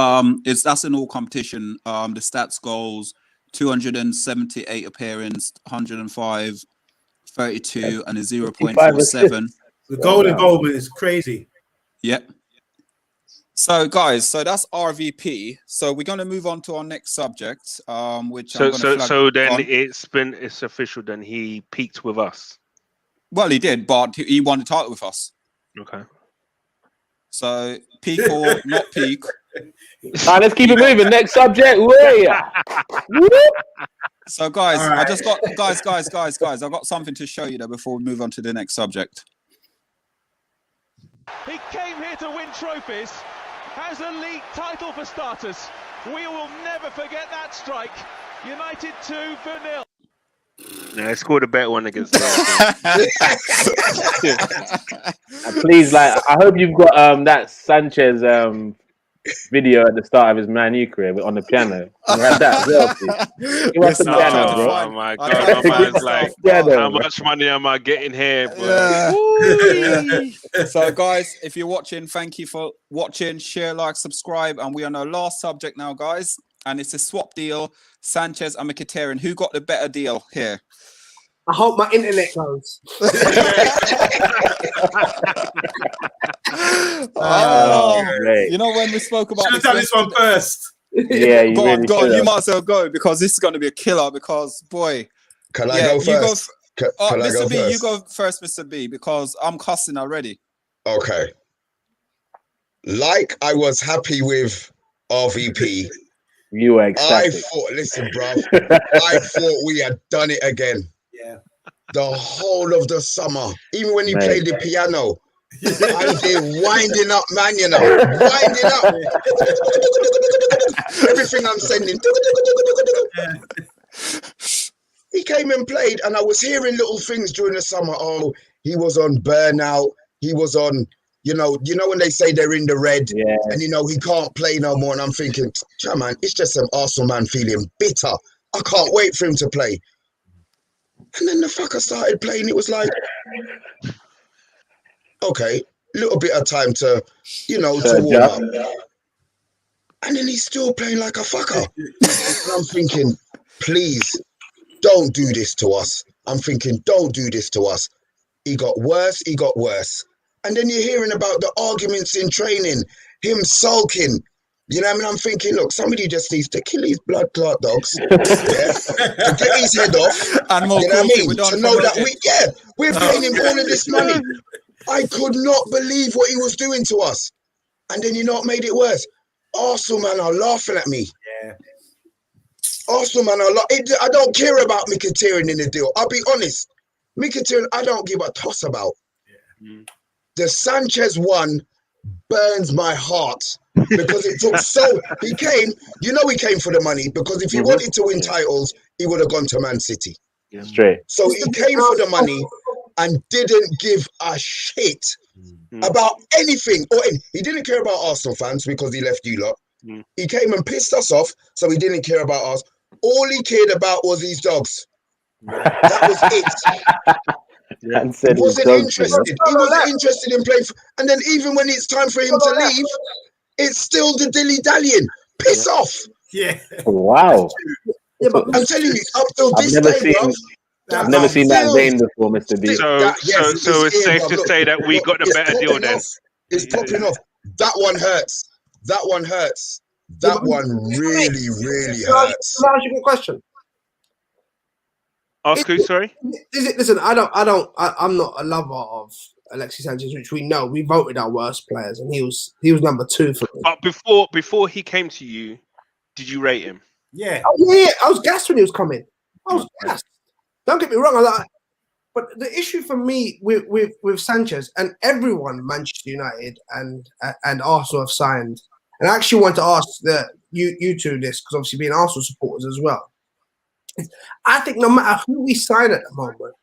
that's an all competition. The stats goals: 278 appearance, 105, 32, and a 0.47. The goal involvement is crazy. Yep. So, guys, that's RVP. So we're going to move on to our next subject, which it's official. Then he peaked with us. Well, he did, but he won the title with us. Okay. So peak or not peak? Right, let's keep it moving. Next subject. So, guys, right. I just got guys. I've got something to show you there before we move on to the next subject. He came here to win trophies. Has a league title for starters. We will never forget that strike. United 2-0. Yeah, I scored a better one against Please, I hope you've got that Sanchez video at the start of his Man U career on the piano. He had that as well, please. Give us the Listen, I tried piano, to bro. find- Oh my I God, tried to my find man's stuff, like, but- how much money am I getting here, boy? Yeah. Woo-wee. So, guys, if you're watching, thank you for watching. Share, like, subscribe, and we are on our last subject now, guys. And it's a swap deal. Sanchez and Mkhitaryan. Who got the better deal here? I hope my internet goes. Mate. You know when we spoke about Should have this done this one yesterday- first. Yeah, you Go on, really go on. should You have. might as well go because this is going to be a killer. Because boy, Can I yeah, go you go. first? Can I Mr. go B, first? you go first, Mr. B, because I'm cussing already. Okay. Like I was happy with RVP. You were I ecstatic. thought, listen, bruv, I thought we had done it again. Yeah. The whole of the summer, even when he Mate. played the piano, I'm there winding up, man, you know, winding up. Everything I'm sending. He came and played, and I was hearing little things during the summer. Oh, he was on burnout. He was on, you know when they say they're in the red, Yeah. and he can't play no more. And I'm thinking, yeah, man, it's just some Arsenal man feeling bitter. I can't wait for him to play. And then the fucker started playing. It was like, okay, little bit of time to, to warm up. And then he's still playing like a fucker. And I'm thinking, please, don't do this to us. I'm thinking, don't do this to us. He got worse. And then you're hearing about the arguments in training, him sulking. You know what I mean? I'm thinking, look, somebody just needs to kill these blood clot dogs, yeah, to get his head off. And more You know what I cruelty, mean? we don't To know that promote we're paying him all of this money. I could not believe what he was doing to us. And then you know what made it worse? Arsenal man are laughing at me. Yeah. Arsenal man are I don't care about Mkhitaryan in the deal. I'll be honest. Mkhitaryan, I don't give a toss about. Yeah. The Sanchez one burns my heart because it took he came for the money, because if he wanted to win titles, he would have gone to Man City. Straight. So he came for the money and didn't give a shit about anything. He didn't care about Arsenal fans because he left you lot. He came and pissed us off, so he didn't care about us. All he cared about was his dogs. That was it. And said He wasn't interested. He wasn't interested in playing. And then even when it's time for him to leave, it's still the dilly-dallying. Piss off. Yeah. Wow. Yeah, but I'm telling you, up till I've this never day, seen- bruv. I've never seen that vein before, Mr. B. So it's safe to say that we got the better deal then. It's popping off. That one hurts. That one hurts. That one really, really hurts. Can I ask you a question? Ask who, sorry? Listen, I'm not a lover of Alexis Sanchez, which we know. We voted our worst players, and he was number 2 for me. But before he came to you, did you rate him? Yeah. Oh yeah, I was gassed when he was coming. I was gassed. Don't get me wrong. But the issue for me with Sanchez and everyone, Manchester United and Arsenal have signed. And I actually want to ask you two this, because obviously being Arsenal supporters as well. I think no matter who we sign at the moment,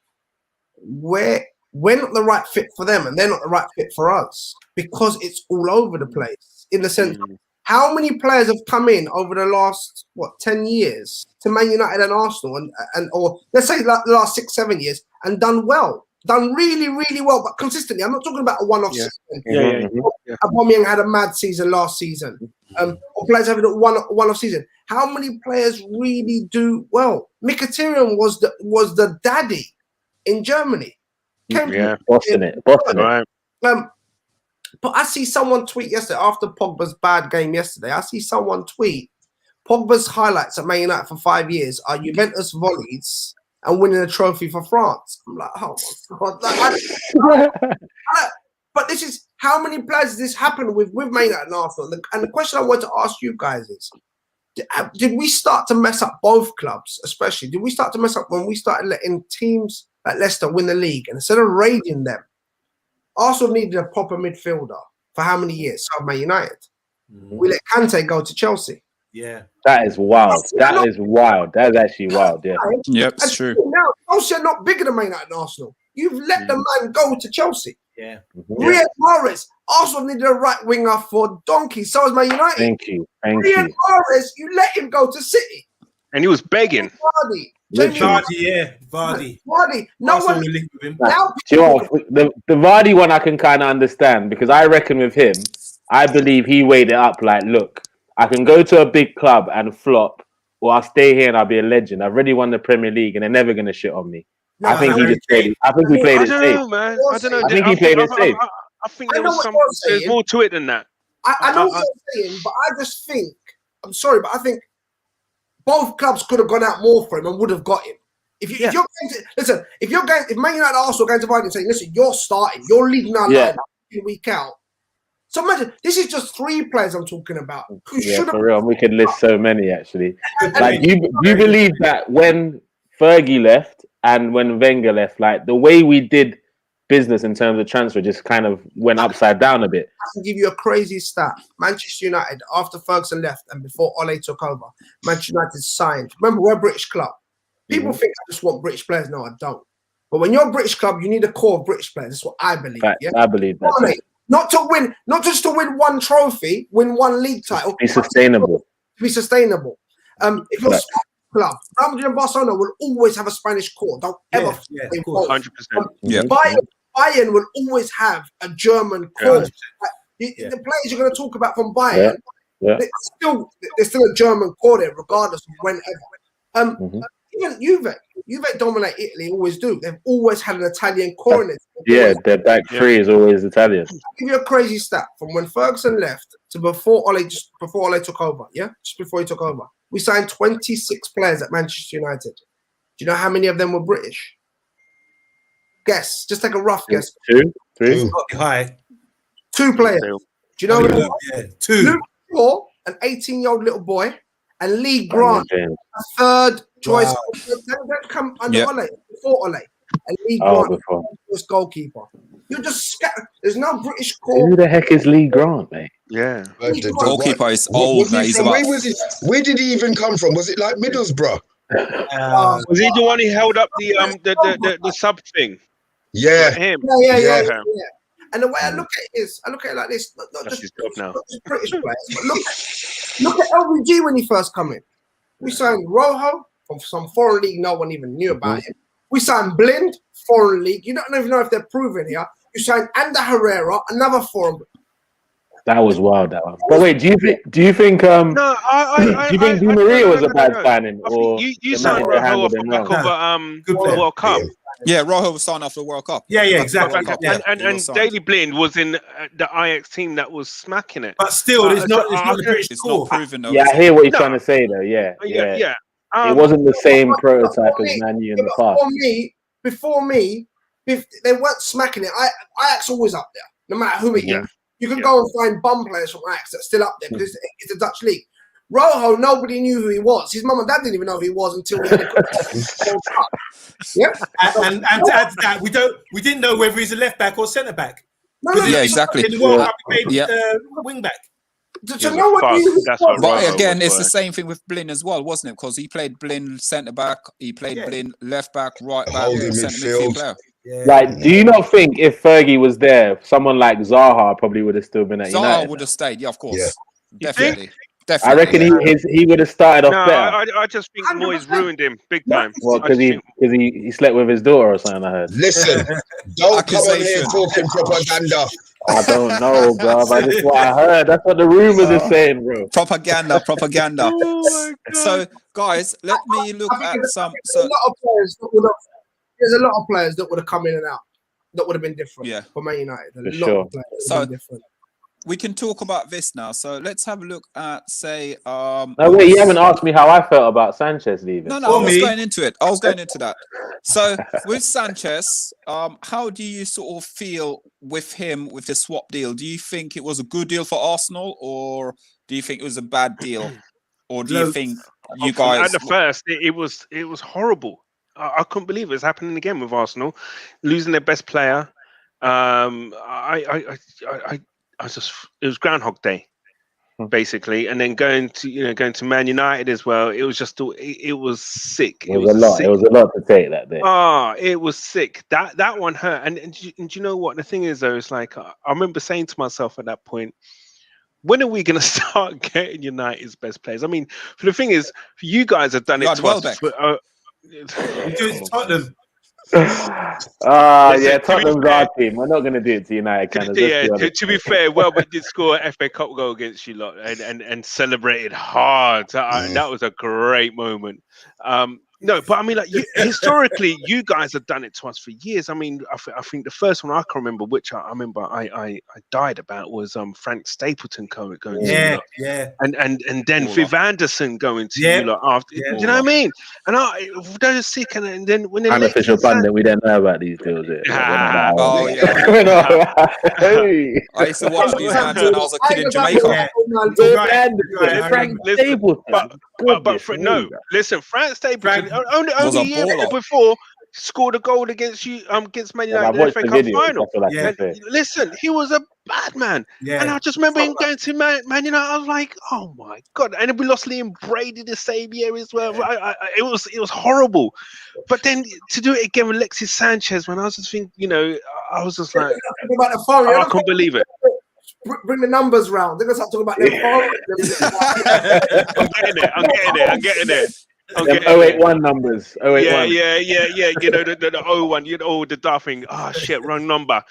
we're not the right fit for them, and they're not the right fit for us, because it's all over the place. In the sense, how many players have come in over the last 10 years to Man United and Arsenal, or let's say the last 6-7 years, and done well, done really, really well, but consistently. I'm not talking about a one-off season. Aubameyang had a mad season last season. Or players having a one-off season. How many players really do well? Mkhitaryan was the daddy in Germany. Boston it. Right. But I see someone tweet yesterday, after Pogba's bad game yesterday, I see someone tweet Pogba's highlights at Man United for 5 years are Juventus volleys and winning a trophy for France. I'm like, oh my God. But this is, how many players has this happened with Man United and Arsenal? And the question I want to ask you guys is, did we start to mess up both clubs, especially? Did we start to mess up when we started letting teams like Leicester win the league? And instead of raiding them, Arsenal needed a proper midfielder for how many years? So Man United. We let Kante go to Chelsea. Yeah. That is wild. That is wild. That is actually wild. Yeah. Yep, it's true. Now Chelsea are not bigger than Man United and Arsenal. You've let the man go to Chelsea. Yeah. Riyad Mahrez, Arsenal needed a right winger for donkey. So is Man United. Thank you. Thank Riyad you. Mahrez, you let him go to City. And he was begging. Vardy. Literally. Vardy. Vardy. No Arsenal one. will link with him. Now Do you know what? The Vardy one I can kind of understand because I reckon with him, I believe he weighed it up like, look, I can go to a big club and flop, or I'll stay here and I'll be a legend. I've already won the Premier League and they're never going to shit on me. No, I think he Harry just played it. I think he played I it don't safe. know, man. I don't know. I think he played it safe. I think there I know was what some. you're There's saying. more to it than that. I know what you're saying, but I just think, I'm sorry, but I think both clubs could have gone out more for him and would have got him. If you're going to, listen, if Man United and Arsenal are going to Vardy and saying, listen, you're starting, you're leading our line week out. So imagine, this is just 3 players I'm talking about who should have. For real, we could list so many actually. Like, you believe that when Fergie left and when Wenger left, like the way we did business in terms of transfer just kind of went upside down a bit. I can give you a crazy stat. Manchester United, after Ferguson left and before Ole took over, Manchester United signed. Remember, we're a British club. People think I just want British players. No, I don't. But when you're a British club, you need a core of British players. That's what I believe. Fact, Yeah? I believe that. Dominate. Not just to win one trophy, win one league title. Be sustainable. To be sustainable. If you're a Spanish club, Real Madrid and Barcelona will always have a Spanish core. Don't ever. 100%. Yeah. Bayern will always have a German core. The players you're going to talk about from Bayern, there's still a German core there, regardless of whenever. Even Juve dominate Italy, always do. They've always had an Italian core in it. Yeah, their back three is always Italian. I'll give you a crazy stat from when Ferguson left to before Ole took over. Yeah, just before he took over, we signed 26 players at Manchester United. Do you know how many of them were British? Guess. Just take a rough guess. 2, 3. High. 2 players. Do you know who? Yeah, 2. Luke Shaw, an 18-year-old little boy, and Lee Grant, a third choice. Don't come under Ole, before Ole. And Lee Grant was goalkeeper. You're just scattered. There's no British core. Who the heck is Lee Grant, mate? Yeah. The goalkeeper is old. Where did he even come from? Was it like Middlesbrough? Was he the one who held up the sub thing? Yeah. Him. Yeah. And the way I look at it is, I look at it like this. Not just British players, but look at LVG when he first come in. We signed Rojo from some foreign league no one even knew about him. We signed Blind, foreign league. You don't even know if they're proven here. You signed Ander Herrera, another foreign. That was wild, that one. But wait, do you think? Do you think Di Maria was a bad signing? Or you signed Rojo off the back of World Cup. Yeah, Rojo was signed off the World Cup. Yeah, exactly. And Daley Blind was in the Ajax team that was smacking it. But still, it's not the British core. Proven, though. Yeah, I hear what you're trying to say, though. Yeah. It wasn't the same prototype as Man U in the past. Before me, if they weren't smacking it, Ajax always up there, no matter who it is. You can go and find bum players from Ajax that's still up there because it's a Dutch league. Rojo, nobody knew who he was. His mum and dad didn't even know who he was until he had a World Cup. Yep. And to add to that, we didn't know whether he's a left back or centre back. Yeah, exactly. In the World Cup, he played wing back. But again, it's the same thing with Blin as well, wasn't it? Because he played Blin centre back, he played Blin left back, right back, centre midfield player. Yeah. Like, do you not think if Fergie was there, someone like Zaha probably would have still been at United? Zaha would have stayed, yeah, of course. Yeah. Definitely. I reckon he would have started off better. I just think Moyes ruined him big time. Well, because he slept with his daughter or something, I heard. Listen, don't come on here talking propaganda. I don't know, bro. But that's what I heard. That's what the rumors are saying, bro. Propaganda. So, guys, let me look at some. There's a lot of players that would have come in and out that would have been different for Man United. A lot of players would have been different. We can talk about this now. So let's have a look at, say... no, wait, you haven't asked me how I felt about Sanchez leaving. No, I was going into it. I was going into that. So with Sanchez, how do you sort of feel with him, with the swap deal? Do you think it was a good deal for Arsenal, or do you think it was a bad deal? Or do you think you guys... At the first, it was horrible. I couldn't believe it was happening again with Arsenal. Losing their best player. It was Groundhog Day. basically, and then going to Man United as well. It was just it was sick. It was a lot. Sick. It was a lot to take that day. Oh, it was sick. That one hurt. And you know what? The thing is, though, it's like I remember saying to myself at that point, when are we going to start getting United's best players? I mean, the thing is, you guys have done it to us. You do it to Tottenham. Listen, Tottenham's our team. We're not going to do it to United. To be fair, Welbeck did score an FA Cup goal against you lot and celebrated hard. That was a great moment. No, but I mean, like historically, you guys have done it to us for years. I mean, I think the first one I can remember, which I remember I died about, was Frank Stapleton going to you lot. And then Viv Anderson going to you lot after. Do you know what I mean? And that is sick. And then when unofficial pundit, we don't know about these deals. I used to watch these games when I was a kid in Jamaica. Frank Stapleton. No, listen, Frank Stapleton only a year before scored a goal against you against Man United in the FA Cup final. Listen, he was a bad man. And I just remember him going to Man United. I was like, oh my God. And we lost Liam Brady the same year as well. It was horrible. But then to do it again with Alexis Sanchez, when I was just thinking, I was just like, I couldn't believe it. Bring the numbers round. They're gonna start talking about them. I'm getting there. 081 numbers. 081. Yeah. The 01. The daft thing. Oh shit, wrong number.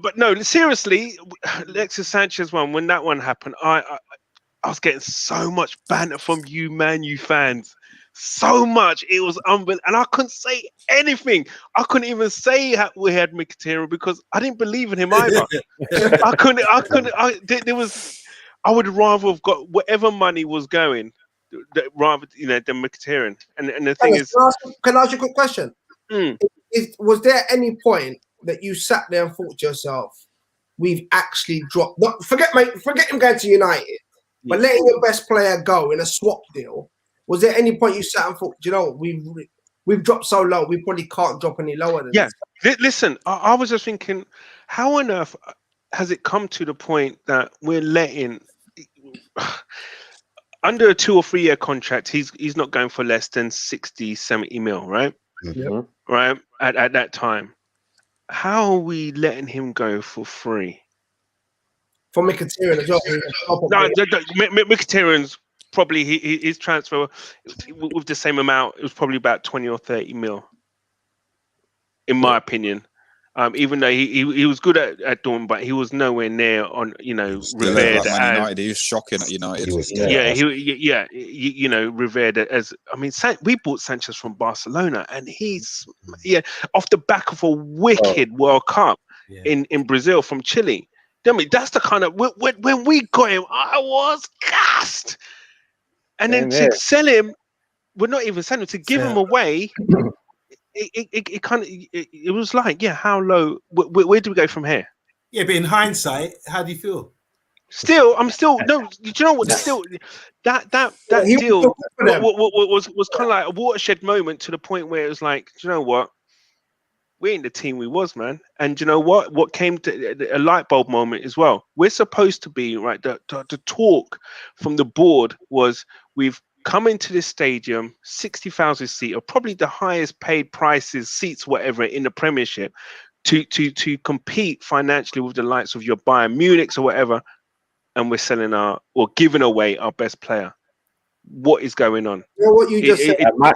But no, seriously, Alexis Sanchez one. When that one happened, I was getting so much banter from you, Man U fans. So much, it was unbelievable, and I couldn't say anything. I couldn't even say we had Mkhitaryan because I didn't believe in him either. I couldn't. I would rather have got whatever money was going, rather than Mkhitaryan. And the thing is, can I ask you a quick question? Was there any point that you sat there and thought to yourself, "We've actually dropped"? Forget him going to United, but letting your best player go in a swap deal. Was there any point you sat and thought, we've dropped so low, we probably can't drop any lower than this? Listen, I was just thinking, how on earth has it come to the point that we're letting under a 2 or 3 year contract, he's not going for less than 60, 70 mil, right? Yep. Right at that time. How are we letting him go for free? For Mkhitaryan as well. No, Mkhitaryan's probably his transfer with the same amount. It was probably about 20 or 30 mil, in my opinion. Even though he was good at Dortmund, but he was nowhere near on revered. United. He was shocking at United. Revered as. I mean, we bought Sanchez from Barcelona, and he's off the back of a wicked World Cup in Brazil from Chile. I mean, that's the kind of when we got him, I was gassed. And then to sell him, we're not even selling him, to give him away. It was like, how low? Where do we go from here? Yeah, but in hindsight, how do you feel? I'm still no. Do you know what? Still, that deal was kind of like a watershed moment to the point where it was like, do you know what? We ain't the team we was, man. And you know what? What came to a light bulb moment as well. We're supposed to be right. The talk from the board was we've come into this stadium, 60,000 seat, or probably the highest paid prices, seats, whatever, in the Premiership, to compete financially with the likes of your Bayern Munichs or whatever, and we're selling or giving away our best player. What is going on? You know what you just said? What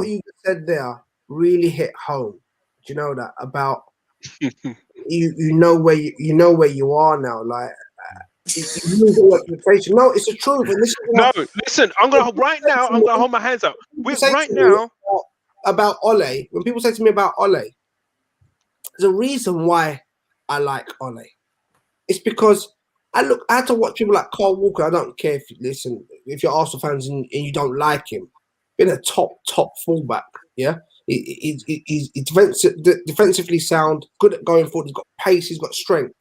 you just said there really hit home. Do you know that about you know where you are now, like. No, it's the truth. And listen. I'm gonna hold my hands up. About Ole. When people say to me about Ole, there's a reason why I like Ole. It's because I had to watch people like Carl Walker. I don't care if you're Arsenal fans and you don't like him. Been a top fullback. Yeah, he's defensively sound, good at going forward. He's got pace. He's got strength.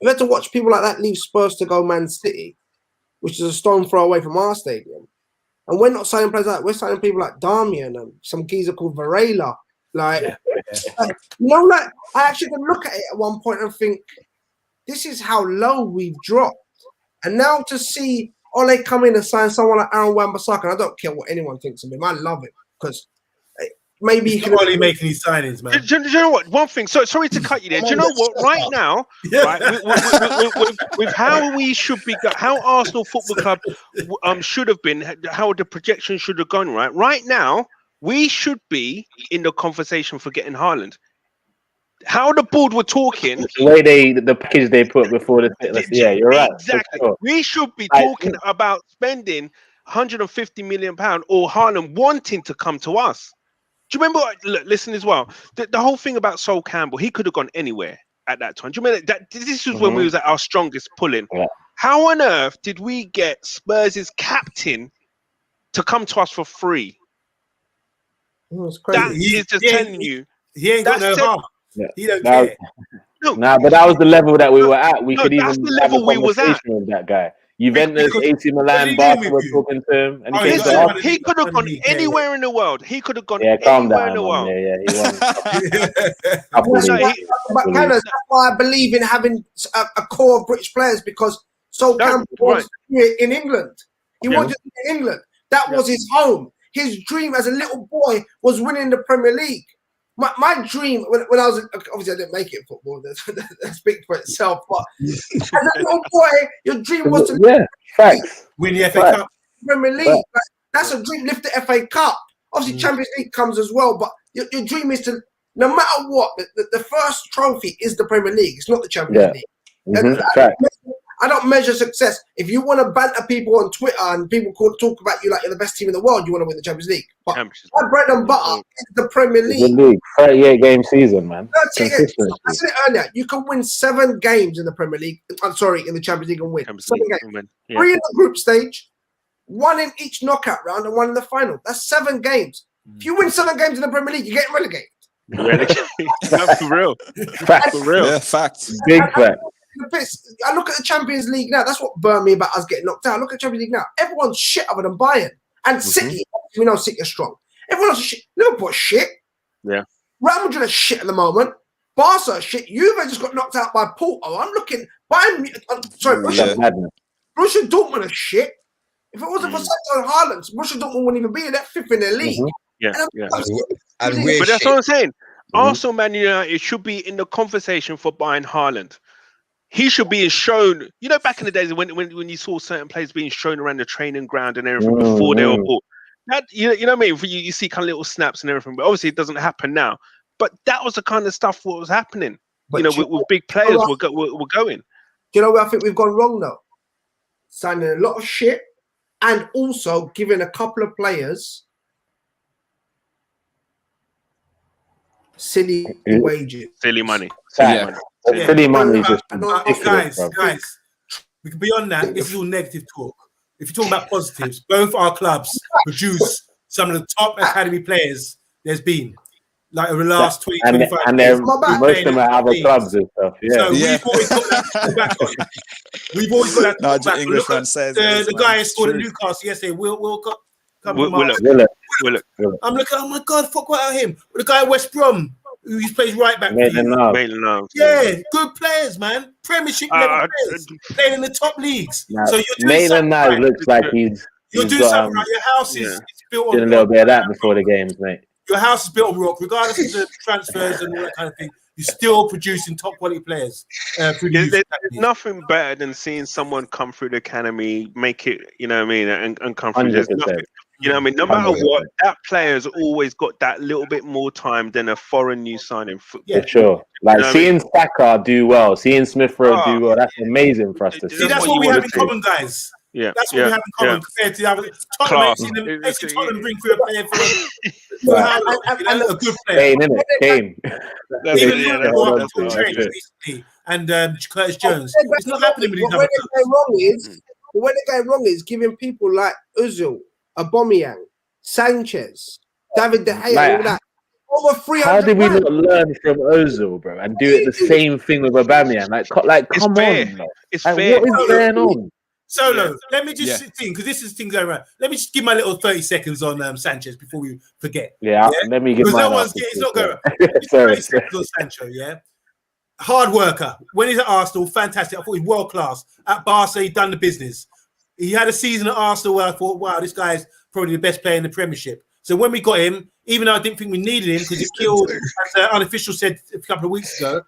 We had to watch people like that leave Spurs to go Man City, which is a stone throw away from our stadium. And we're not signing players like that. We're signing people like Darmian and some geezer called Varela. I actually can look at it at one point and think, this is how low we've dropped. And now to see Ole come in and sign someone like Aaron Wan-Bissaka, and I don't care what anyone thinks of him. I love it because maybe he He's can not really making these signings, man. Do you know what? One thing. So sorry to cut you there. Do you know what? Right now, right, with how we should be, how Arsenal Football Club should have been, how the projection should have gone. Right now, we should be in the conversation for getting Haaland. How the board were talking, the way the package they put before the yeah, you're right. Exactly. Sure. We should be talking about spending 150 million pound or Haaland wanting to come to us. Do you remember? Look, listen as well. The whole thing about Sol Campbell, he could have gone anywhere at that time. Do you remember that? This was when we was at our strongest pulling. Yeah. How on earth did we get Spurs' captain to come to us for free? It's crazy. That is just telling you. He ain't got no heart. Yeah. He don't care. No, but that was the level that we were at. We could that's even the have a level we was at. conversation with that guy. Juventus, Because- AC what Milan, did he do Barca with were you? talking to him, and he Oh, came he's to got- us. He could have gone Yeah. anywhere in the world. He could have gone Yeah, calm anywhere in down, the world. man. Yeah, he won. That's No, why, but Cannon, that's why I believe in having a core of British players because Sol That's Campbell wants to do it in England. He wanted to do it in England. That was his home. His dream as a little boy was winning the Premier League. My dream when I was obviously I didn't make it in football. That speaks for itself. But as a little boy, your dream was to facts. Win the FA Cup. Premier League. Like, that's a dream. Lift the FA Cup. Obviously, Champions League comes as well. But your dream is to, no matter what, the first trophy is the Premier League. It's not the Champions League. I don't measure success. If you want to banter people on Twitter and people talk about you like you're the best team in the world, you want to win the Champions League. But my bread and butter is the Premier League. 38 game season, man. I said it earlier. You can win 7 games in the Premier League. I'm sorry, in the Champions League and win 7 games. 3 in the group stage, 1 in each knockout round, and 1 in the final. That's 7 games. If you win 7 games in the Premier League, you get relegated. That's for real. Facts. For real. Yeah, facts. Big fact. I look at the Champions League now. That's what burned me about us getting knocked out. Look at the Champions League now. Everyone's shit other than Bayern. And City, we know City are strong. Everyone else is shit. Liverpool is shit. Yeah. Real Madrid is shit at the moment. Barca is shit. Juve just got knocked out by Porto. I'm looking. Borussia Dortmund is shit. If it wasn't for Sanchez and Haaland, Borussia Dortmund wouldn't even be in that 5th in their league. But that's what I'm saying. Arsenal, Man United should be in the conversation for buying Haaland. He should be shown. You know, back in the days when you saw certain players being shown around the training ground and everything before they were bought. That you know what I mean? You see kind of little snaps and everything, but obviously it doesn't happen now. But that was the kind of stuff what was happening. But with big players were going. Do you know where I think we've gone wrong though? Signing a lot of shit and also giving a couple of players silly wages. Silly money. Silly money is just guys, beyond that, this is all negative talk. If you're talking about positives, both our clubs produce some of the top academy players there's been. Like over the last 20, 25 and years. most of them are other clubs and stuff. Yeah. So we've always got that back on. We've always got that back. English fan says the guy who scored at Newcastle yesterday, Will I'm looking, oh my God, fuck about him. The guy at West Brom, who plays right back. Maitland-Niles. Yeah, good players, man. Premiership level players. Playing in the top leagues. So you're doing Maitland-Niles looks like he's doing something right. Your house is built on doing a little bit of that before the games, mate. Your house is built on rock, regardless of the transfers and all that kind of thing. You're still producing top quality players. There's nothing better than seeing someone come through the academy, make it, you know what I mean, and come through. There's nothing, you know what I mean? No matter what, that player's always got that little bit more time than a foreign new signing. For sure. Like seeing Saka do well, seeing Smith Rowe do well, that's amazing for us to see. See, that's what we have in common, guys. Yeah, that's what we have in common compared to other Tottenham bring through a player for a good player. Kane. And Curtis Jones. It's not happening with these other clubs. Where the guy wrong is giving people like Ozil, Aubameyang, Sanchez, David De Gea, all that. Over 300. How did we not learn from Ozil, bro, and do it the same thing with Aubameyang? Like come on, bro. It's fair. What is going on? Solo, let me just think, because this is things going around. Let me just give my little 30 seconds on Sanchez before we forget. Let me give my. Because it's not going. 30 seconds on Sancho, hard worker. When he's at Arsenal, fantastic. I thought he was world class. At Barca, he'd done the business. He had a season at Arsenal where I thought, wow, this guy's probably the best player in the Premiership. So when we got him, even though I didn't think we needed him because it killed, as Unofficial said a couple of weeks ago,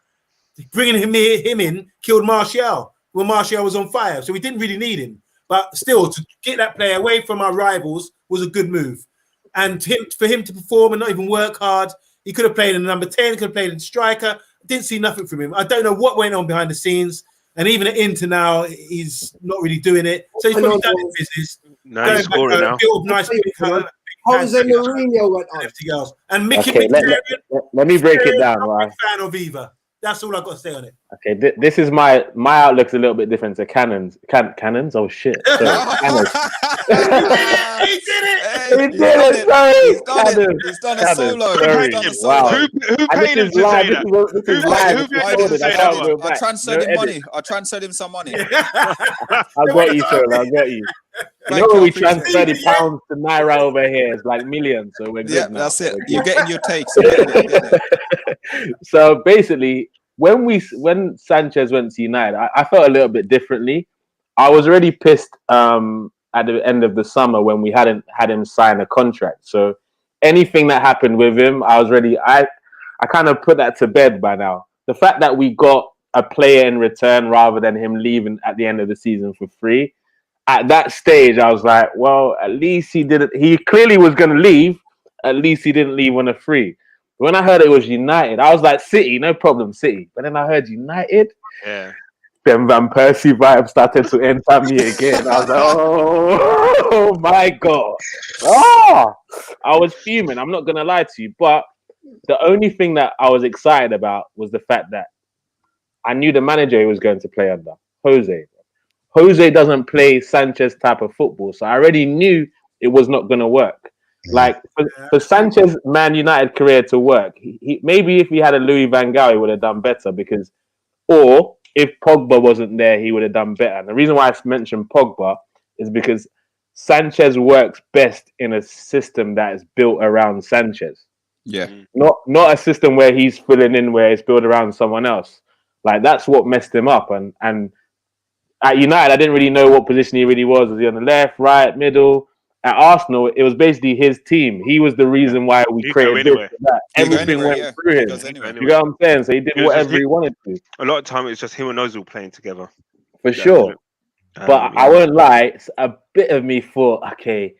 bringing him in killed Martial when Martial was on fire. So we didn't really need him. But still, to get that player away from our rivals was a good move. And for him to perform and not even work hard, he could have played in number 10, could have played in striker. Didn't see nothing from him. I don't know what went on behind the scenes. And even at Inter now, he's not really doing it. So he's probably done his business. No, he's scoring now. Nice Jose Mourinho went on. Everything else. And Mickey Okay, let me break it down. I'm Right? a fan of Viva. That's all I've got to say on it. Okay, this is my outlook's a little bit different to Cannon's. Cannon's? Oh shit! Sorry, Cannon's. He did it. He did it. Sorry, He's done it solo. Sorry. He's done it Wow. solo. Who paid him to say that? This is live. Who paid him to say that? I transferred him money. I transferred him some money. I got you, sir. I got you. You know Thank when we you, transfer the pounds to Naira over here, it's like millions. So we're good Yeah, now. that's it. We're You're good. getting your takes. You're getting it. So basically, when Sanchez went to United, I felt a little bit differently. I was already pissed at the end of the summer when we hadn't had him sign a contract. So anything that happened with him, I was ready. I kind of put that to bed by now. The fact that we got a player in return rather than him leaving at the end of the season for free. At that stage, I was like, well, at least he didn't. He clearly was going to leave. At least he didn't leave on a free. When I heard it was United, I was like, City, no problem, City. But then I heard United. Yeah. Then Van Persie vibe started to enter me again. I was like, oh my God. Oh, I was fuming. I'm not going to lie to you. But the only thing that I was excited about was the fact that I knew the manager he was going to play under, Jose. Jose doesn't play Sanchez type of football. So I already knew it was not going to work. Like for Sanchez Man United career to work, he maybe if he had a Louis van Gaal, he would have done better or if Pogba wasn't there, he would have done better. And the reason why I mentioned Pogba is because Sanchez works best in a system that is built around Sanchez. Yeah. Not a system where he's filling in where it's built around someone else. Like that's what messed him up. And at United, I didn't really know what position he really was. Was he on the left, right, middle? At Arsenal, it was basically his team. He was the reason why we created this and that. Everything went through him. You know what I'm saying? So he did whatever he wanted to. A lot of time it's just him and Ozil playing together. For sure. But I won't lie, a bit of me thought, okay,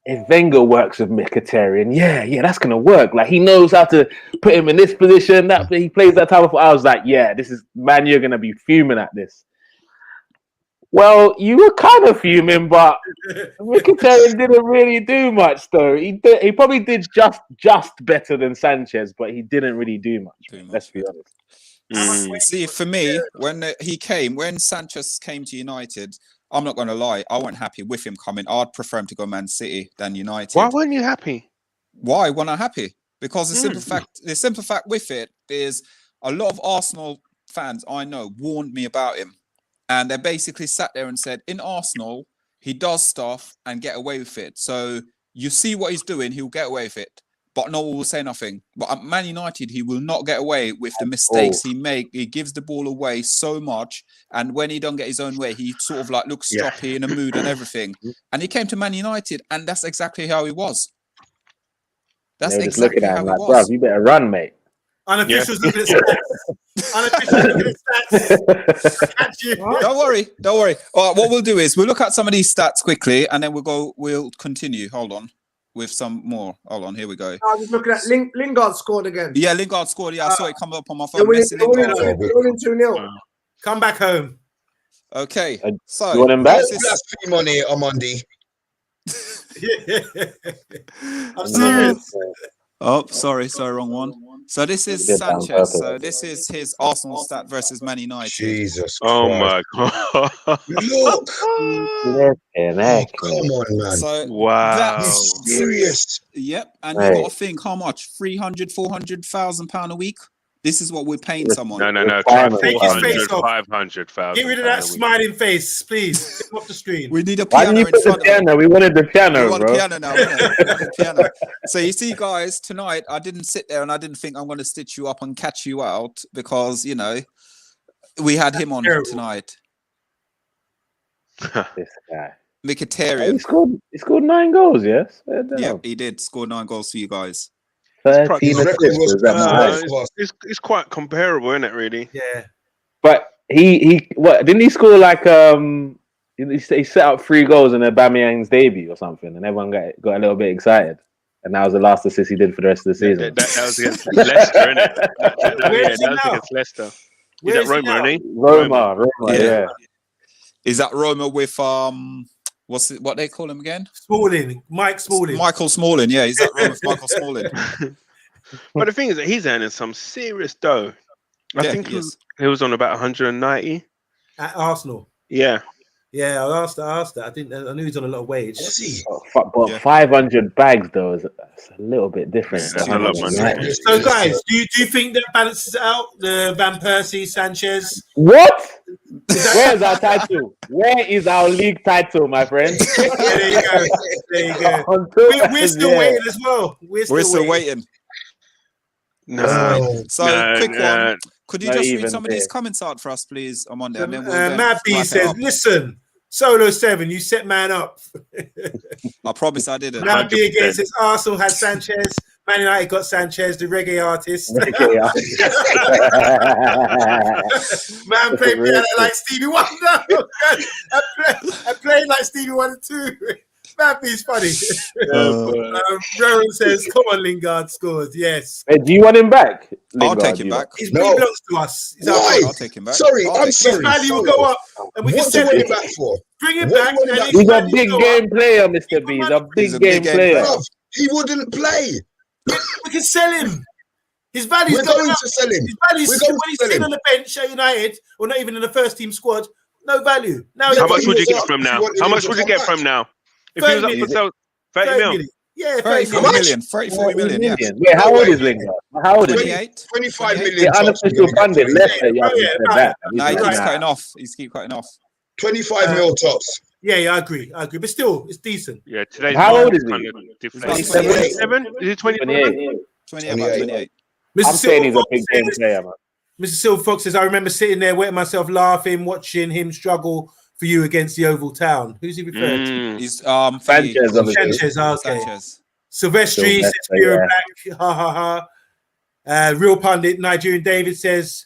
if Wenger works with Mkhitaryan, yeah, that's gonna work. Like he knows how to put him in this position, that he plays that type of. I was like, yeah, this is man, you're gonna be fuming at this. Well, you were kind of fuming, but Mkhitaryan didn't really do much, though. He probably did just better than Sanchez, but he didn't really do much. Let's be honest. See, for me, when Sanchez came to United, I'm not going to lie, I wasn't happy with him coming. I'd prefer him to go Man City than United. Why weren't you happy? Why weren't I happy? Because the simple fact with it is a lot of Arsenal fans I know warned me about him. And they basically sat there and said, in Arsenal, he does stuff and get away with it. So you see what he's doing, he'll get away with it. But no one will say nothing. But at Man United, he will not get away with the mistakes he makes. He gives the ball away so much. And when he don't get his own way, he sort of like looks stroppy in a mood and everything. And he came to Man United, and that's exactly how he was. That's exactly how he was. Bruv, you better run, mate. Unofficials looking at stats. Unofficials looking at stats. Don't worry. All right, what we'll do is we'll look at some of these stats quickly, and then we'll continue. Hold on, with some more. Hold on, here we go. I was looking at Lingard scored again. Yeah, Lingard scored. Yeah, I saw it come up on my phone. They're winning 2-0. Come back home. Okay, so you want him back? Blaspheme on here, Amondi. I'm serious. Oh, sorry, wrong one. So this is Sanchez. So this is his Arsenal stat versus Man United. Jesus Christ. Oh my God. Look. Oh, Come on, man. So Wow. that's Serious. Yep, and you got to think how much? 300,000, 400,000 pound a week This is what we're paying someone. No. Try Take his face 400, off. 500,000. Get rid of that smiling face, please. Get him off the screen. We need a Why piano didn't you in put the front of him. piano? We wanted the We piano, want a bro. piano now. Innit? We want a piano. So you see, guys, tonight I didn't sit there and I didn't think I'm going to stitch you up and catch you out because we had him on terrible. tonight. This guy. Mkhitaryan. He scored 9 goals, yes? Yep, he did score 9 goals for you guys. 13 His record assists. was Is that close. nice? It's quite comparable, isn't it? Really? Yeah. But he what didn't he score like he set up 3 goals in Aubameyang's debut or something, and everyone got a little bit excited, and that was the last assist he did for the rest of the season. That was against Leicester, isn't it? Where is he that was now? against Leicester. Where Is is that he Roma, now? isn't he? Roma, Yeah. yeah. Is that Roma with what they call him again? Smalling, Mike Smalling. Michael Smalling. Yeah, is that Roma with Michael Smalling? But the thing is that he's earning some serious dough. I Yeah, think he is. he was on about 190. At Arsenal. Yeah. Yeah, I asked that. I knew he was on a lot of wage. Was he? But Yeah. 500 bags though that's a little bit different. Yeah, that's a lot of money. Right. So, guys, do you think that balances it out? The Van Persie, Sanchez. What? Where's our title? Where is our league title, my friend? Yeah, there you go. There you go. We're still waiting as well. We're still waiting. No. So quick one. Could you Not just read even some of these there. comments out for us, please, on Monday? And then we'll Matt B wrap it says, up. listen, Solo 7, you set man up. I promise I didn't. Matt B again 100%. says, Arsenal had Sanchez. Man United got Sanchez, the reggae artist. Man played piano like Stevie Wonder. I played like Stevie Wonder too. Matt B's funny. Rowan says, come on, Lingard scores. Yes. Hey, do you want him back? I'll Lingard, take him you back. He No. belongs to us. He's our Why? I'll take him back. Sorry, I'll I'm take His sorry. value will Solo. go up, and we can What do you sell want him. him back for? Bring him What do back. you want him And back his for? He's a value big will go up. game player, Mr. B. He's a He's big a game big game player. Bruv, he wouldn't play. We can sell him. His value's We're going going up. to sell him. His value's We're going when to he's sell sitting him. on the bench at United, or not even in the first team squad, no value. Now Yeah, How but much he would you was get up from if now? you wanted How him much to would you come get back. from now? If he was up 30 for sale, 30 30 mil. million. Yeah, 30, 30 40 million. million. 30, 40 million, yeah. Yeah, how old is Lingard? How old is he? 28. 25 28. million. The tops unofficial we're gonna pundit, get for him. Leicester, you haven't Yeah, said right. that. No, he Nah. keeps cutting off. He's keep cutting off. 25 mil tops. Yeah, I agree. But still, it's decent. Yeah, today's How old market is he? kind of different. He's 27? Is he 27? 28. 28. 28. Mr. I'm saying he's a Silver big Fox game says, player, man. Mr. Silver Fox says, I remember sitting there wetting myself laughing, watching him struggle for you against the Oval Town. Who's he referring to? He's Sanchez, obviously. Sanchez, okay. Sanchez. Silvestri says, Sylvester, Fear yeah. Black, ha ha ha. Real Pundit, Nigerian David says,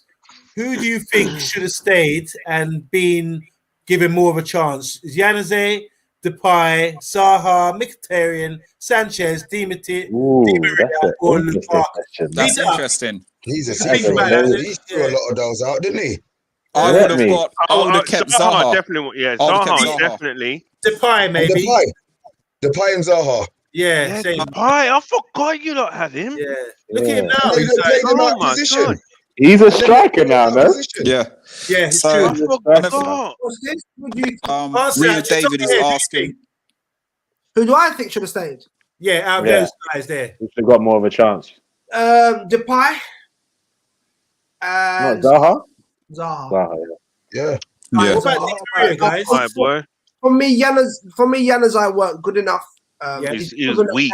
who do you think should have stayed and been given more of a chance? Is Yanazé, Depay, Saha, Mkhitaryan, Sanchez, Dimitri, Ooh, Maria, that's or an interesting Lukaku? question. That's These are- interesting. He's a Think secret. about that. He threw a lot of those out, didn't he? I Let would have me. got. I would have kept Zaha. Definitely. Yeah, I would've kept Zaha, Zaha. definitely. Depay, And maybe. Depay and Zaha. Yeah, Yeah, same. I forgot you lot had him. Yeah. Look at him Yeah. now. They He's played like, him out oh my position. God. He's a striker now, no? Position. Yeah. yeah, it's So- true. I forgot. What's this? Would you, Answer Real that. David is Yeah, asking. who do I think should have stayed? Yeah, out of Yeah. those guys there. He should have got more of a chance. Depay Not and Zaha? Zaha. Zaha, yeah. Yeah. Yeah. What about Di Maria, guys? All right, boy. For me, Yanazai weren't good enough. Yeah. He was weak.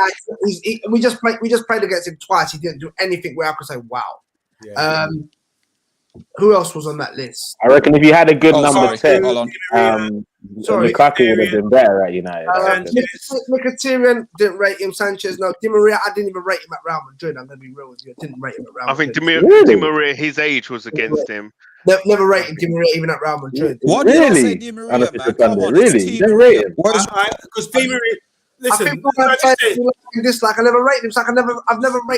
We just played against him twice. He didn't do anything where I could say wow. Yeah. Who else was on that list? I reckon if you had a good Oh, number sorry. 10, Hold on. Sorry. Lukaku would have been better at United. I reckon. Mkhitaryan didn't rate him. Sanchez, no. Di Maria, I didn't even rate him at Real Madrid. I'm going to be real with you. I didn't rate him at Real I Madrid. think Really? Di Maria, his age was against him. Never rated Di Maria even at Real Madrid. What did I Really? say, Di Maria, Unofficial man? Come pundit. on, it's Really? You Di didn't Maria. rate him? Where's Because Di Maria, I listen, think I said dislike. I never rated him. It's like I've never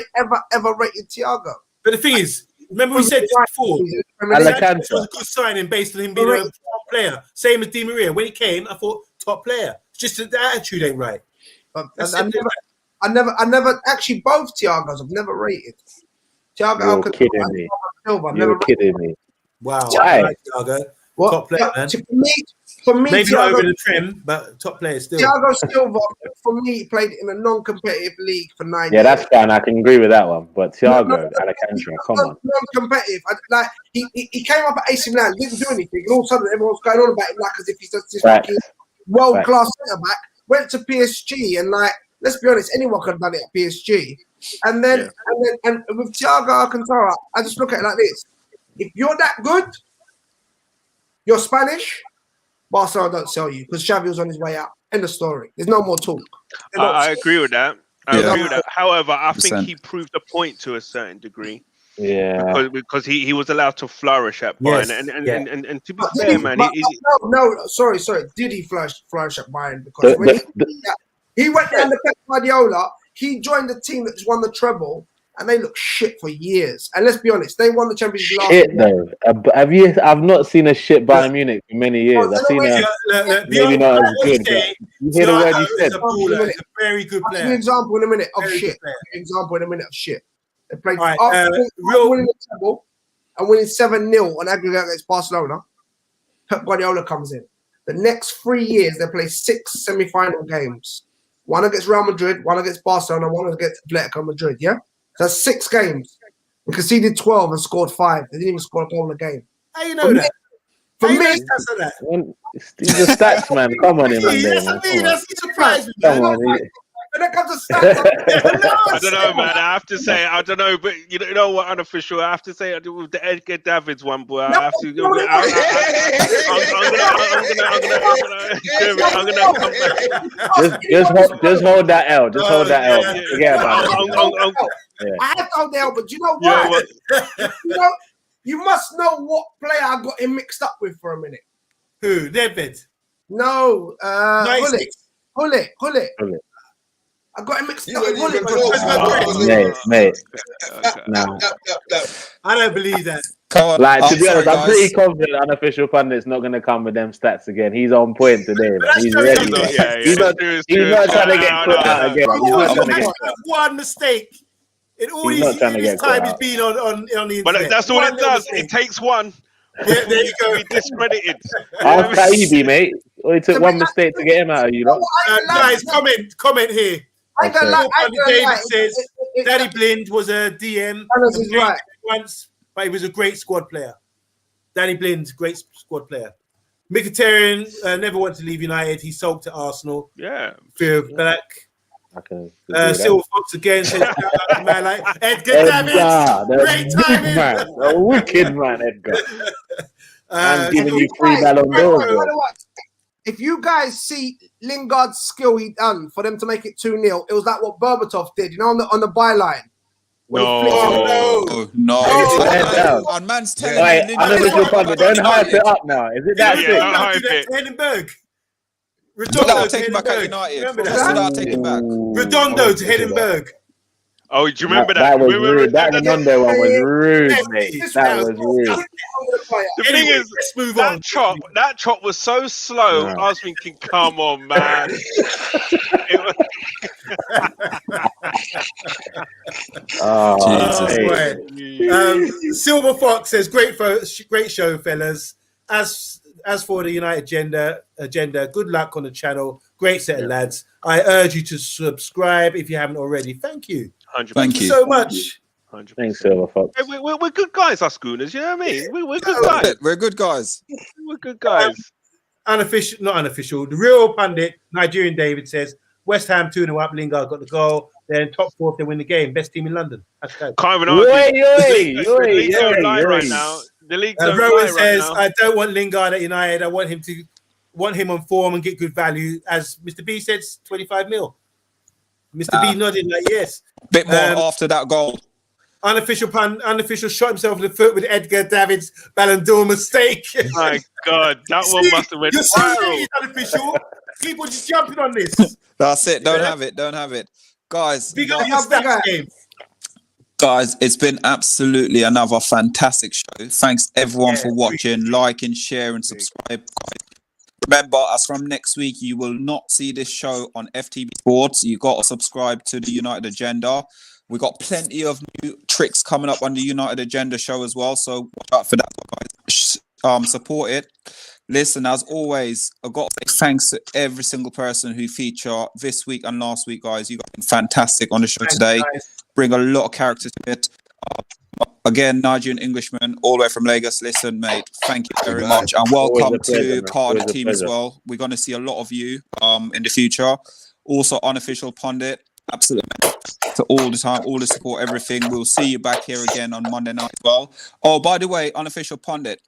ever rated Thiago. but the thing is, remember we said this before. Alacantara. It was a good signing based on him being a top player. Same as Di Maria. When he came, I thought top player. It's just that the attitude ain't right. That's I never actually both Thiagos I've never rated. Thiago, You're kidding me. Silva, You're kidding me. Wow. Why? Right, Thiago. What? Top player, man. For me, For me, Maybe not over Thiago, the trim, but top player still. Thiago Silva, for me, played in a non-competitive league for 9 years. Yeah, that's fine. I can agree with that one. But Thiago, No, Alcantara, come on. Non-competitive. Like he came up at AC Milan, didn't do anything, and all of a sudden everyone's going on about him like as if he's just this fucking world-class centre back. Went to PSG, and like, let's be honest, anyone could have done it at PSG. And then with Thiago Alcantara, I just look at it like this: if you're that good, you're Spanish. Barcelona don't sell you because Xavi was on his way out. End of story. There's no more talk. I agree with that. I agree with that. However, I 100%. think he proved the point to a certain degree. Yeah. Because he was allowed to flourish at Bayern. And to be But fair, man, sorry. Did he flourish at Bayern? Because when he went there under Pep Guardiola, he joined the team that just won the treble, and they looked shit for years. And let's be honest, they won the Champions League last year. Though. I've not seen a shit Bayern Munich for many years. I've seen maybe not as good. But you hear the word you said. He's a very good player. I'll give you an example in a minute of shit. They played after winning the treble and winning 7-0 on aggregate against Barcelona. Pep Guardiola comes in. The next 3 years, they play 6 semi-final games. One against Real Madrid, one against Barcelona, one against Atletico Madrid, yeah? So that's 6 games. They conceded 12 and scored 5. They didn't even score a goal in the game. How you know that? For me, that? He's a stats man. Come on, him, man. That's what I mean. That's surprising. Come on. when it comes to stats, I don't know, man. I have to say, I don't know, but you know what? Unofficial. I have to say, with the Edgar Davids one, boy. I have to. I'm gonna come back. Just hold that L. Just hold that L. Forget about it. I have to hold the L, but you know what? You must know what player I got him mixed up with for a minute. Who? David? No, Hullet. I got him mixed up with Hullet. Mate. No. I don't believe that. Like, to be honest, I'm pretty confident Unofficial Pundit's not going to come with them stats again. He's on point today, man. He's ready. He's not trying to get put out again. He's not trying to get one mistake. In all his time he's been on the internet. But that's all it does. It takes one. Yeah, there you go. Be discredited. Ask Taibbi, mate. Only took one mistake to get him out of you, know? Guys, comment here. David says Danny Blind was a DM once, but he was a great squad player. Danny Blind, great squad player. Mkhitaryan never wanted to leave United. He sulked at Arsenal. Yeah. Fear of black. Silver Fox again says man like Edgar Davids. Great timing. Man. A wicked man, Edgar. I'm giving you 3 Ballon d'Or. If you guys see Lingard's skill he done for them to make it 2-0, it was like what Berbatov did, you know, on the byline. No. And man's telling me, Unofficial Pundit, don't hype it up now. Is it that shit? Don't hype it. Edinburgh. Redondo taking back at United. Start taking back. Redondo to Edinburgh. Oh, do you remember that? That was rude. That Redondo one was rude, mate. That was rude. The thing is, that chop was so slow. I was thinking, come on, man. Silver Fox says, great show, fellas. As for the United agenda, good luck on the channel. Great set of lads. I urge you to subscribe if you haven't already. Thank you. 100%. Thank you so much. 100%. Thanks, Silver Fox. Hey, we're good guys, us Schooners. You know what I mean? We're good guys. We're good guys. We're good guys. Not unofficial. The real pundit, Nigerian David, says West Ham 2-0 up. Lingard got the goal. Then top 4 if they win the game. Best team in London. Can't even argue. The league's on line right now. The league's on Rowan line says, right now. I don't want Lingard at United. I want him on form and get good value. As Mr. B said, 25 mil. Mr. B nodded like yes. Bit more after that goal. Unofficial shot himself in the foot with Edgar Davids' Ballon d'Or mistake. My God, that one must have went viral. Unofficial. People just jumping on this. That's it. Don't have it. Guys, Guys, it's been absolutely another fantastic show. Thanks everyone for watching, liking, sharing, subscribe. Remember, as from next week, you will not see this show on FTB Sports. You got to subscribe to the United Agenda. We got plenty of new tricks coming up on the United Agenda show as well. So watch out for that, guys. support it. Listen, as always, I've got to say thanks to every single person who featured this week and last week, guys. You guys been fantastic on the show today. Bring a lot of character to it. Again, Nigerian Englishman, all the way from Lagos. Listen, mate, thank you very much. And welcome to part of the team as well. We're going to see a lot of you in the future. Also, unofficial pundit. Absolutely. So all the time, all the support, everything. We'll see you back here again on Monday night as well. Oh, by the way, unofficial pundit.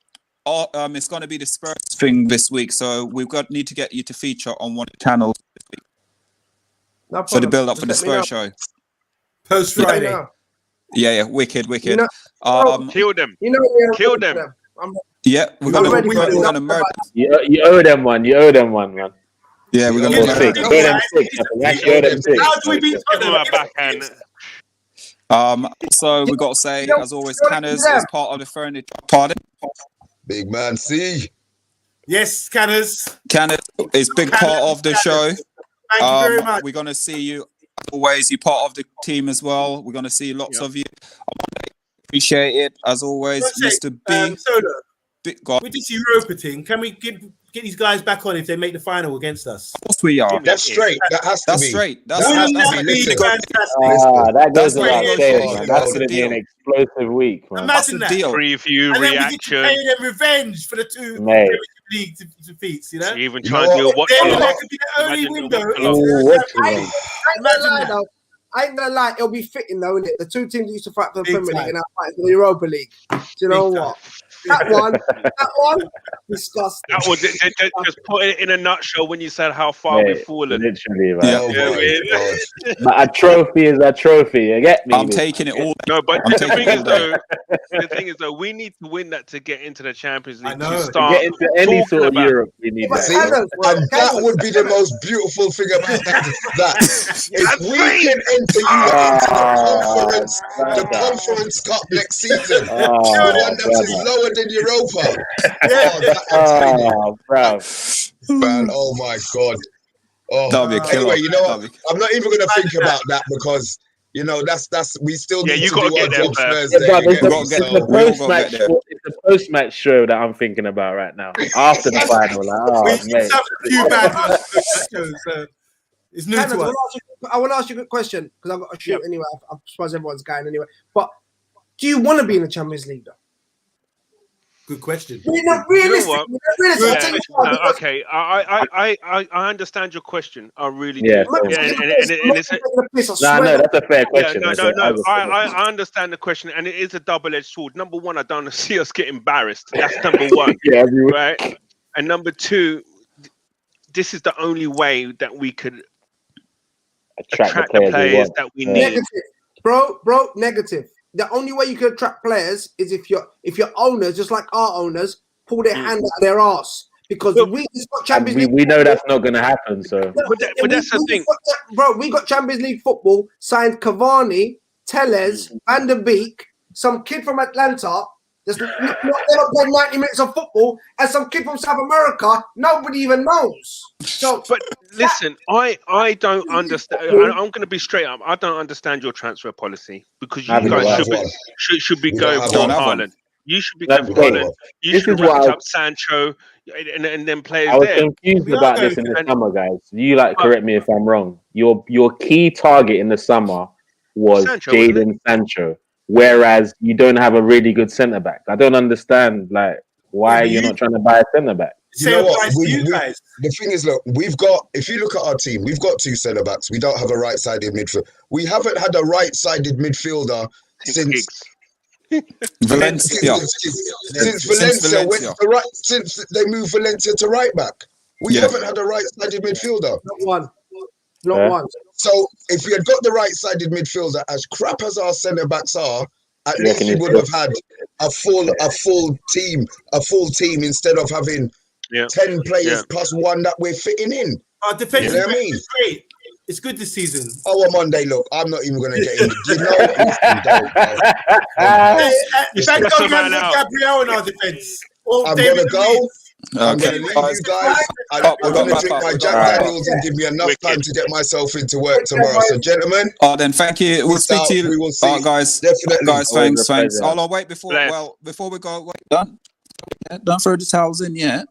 It's going to be the Spurs thing this week, so need to get you to feature on one of the channels this week. No So the problem. build up Just for the let me know. Spurs show. Post Friday. Yeah, wicked. You know, Kill them. you know, Kill them. Yeah, we're You're ready for gonna it. murder. You owe them one. You owe them one, man. Yeah, we're Or gonna six. murder. You owe them six. Actually, owe them six. How do we beat Give them a backhand. So we got to say, as always, Canners is part of the furniture party. Big man, C. Yes, Canners. Canners is big part of the show. Thank you very much. We're gonna see you. As always, you're part of the team as well. We're gonna see lots of you. Appreciate it as always, Mr. B. Solo, God. with this Europa thing, can we get these guys back on if they make the final against us? Of course we are. That's straight. That has to That's be. straight. That has to be. Listen, That goes That's the without deal. saying, man. That's That's the going to be an deal. explosive week, man. That's Imagine the that. deal. Preview, And then we get to reaction. pay them revenge for the two Mate. Premier League defeats, you know? You even You try know and do a what? watch Then along. that could be the only Imagine window. the Ooh, into- what's I wrong? ain't gonna lie though. I ain't gonna lie, it'll be fitting though, isn't it? The two teams used to fight for the Big Premier time. League and now fight for the Europa League. Do you know Big what? That one, disgusting. That was just put it in a nutshell when you said how far Mate, we've fallen. literally, man. Yeah. oh Yeah, my man. God. But a trophy is a trophy. You get me? I'm mate? taking it all. No, but I'm the taking thing it is all day. though, the thing is though, we need to win that to get into the Champions I League. know. To To To start get into any talking sort of about. Europe, we need But that. See, Canners, and that would be the most beautiful thing about that. If we can enter you into the Conference Cup next season, the one that is lower than Europa. Bro. Man, oh my God. That'll be a killer. Anyway, you know what? That'll be- I'm not even going to think about that because, you know, that's we still Yeah, need you to gotta do our get there job first. Thursday. Yeah, but it's again, gotta get the so- there. We all gotta post-match. get there. It's the post-match show that I'm thinking about right now. After the final, like, oh We mate. suffered a few bad ones, so it's new Canners, to us. I want to ask you a good question because I've got to shoot anyway. I suppose everyone's going anyway. But do you want to be in the Champions League though? Good question. You know, realistically, Yeah, I'll tell you why, because okay, I understand your question. I really Yeah. do. I'm not Yeah, taking and the piss, it's I'm not taking the piss, I No, swear. that's a fair question. no, That's a- I understand the question, and it is a double-edged sword. Number one, I don't see us get embarrassed. That's number one, yeah, every week. right? And number two, this is the only way that we could attract the players want. that we Yeah. need. Negative, bro. Negative. The only way you can attract players is if your owners, just like our owners, pull their hand out of their arse. Because But- we just got And Champions League. we know that's not going to happen. So But that's the thing. Bro, we got Champions League football, signed Cavani, Tellez, Van der Beek, some kid from Atlanta, just not played 90 minutes of football, and some kid from South America, nobody even knows. So, But listen, I don't understand. I'm going to be straight up. I don't understand your transfer policy because you Neither do I. guys Have one. should be We going don't have for one. Haaland. You should be That's going for great. Haaland. You This should is have wrapped what I- up Sancho and then players I was there. confused We are about going this in the to- summer, guys. You correct me if I'm wrong. Your key target in the summer was Sancho, wasn't Jadon Sancho, whereas you don't have a really good centre back. I don't understand why Yeah, you're but not trying to buy a centre back. You know Same what? applies to you We- guys. The thing is, look, if you look at our team, we've got two centre backs. We don't have a right-sided midfield. We haven't had a right-sided midfielder since Giggs. Valencia. since Valencia went to right. Since they moved Valencia to right back, we Yeah. haven't had a right-sided midfielder. not one. Not Yeah. one. So if we had got the right-sided midfielder, as crap as our centre backs are, at You least reckon we it's would have had a full team instead of having Yeah. 10 players Yeah. plus one that we're fitting in. Our defensive You know what I record mean? is great. It's good this season. Our Monday, look, I'm not even going to get in. You know, listen, don't, bro. In fact, That's don't a man even put out. Gabriel in our defense. Or I'm David going to go. Luiz. I'm Okay, going to leave guys. you guys. I'm Oh, we going got to wrap drink up, my we Jack got wrap up. Daniels and give me enough Wicked. time to get myself into work tomorrow. So, gentlemen, Oh, then thank you. We'll Peace speak out. to you. We will see. Guys. Definitely. Guys, Always thanks. a pleasure. Oh, no, wait, before Bless. we go, wait, done. Don't throw the towels in yet.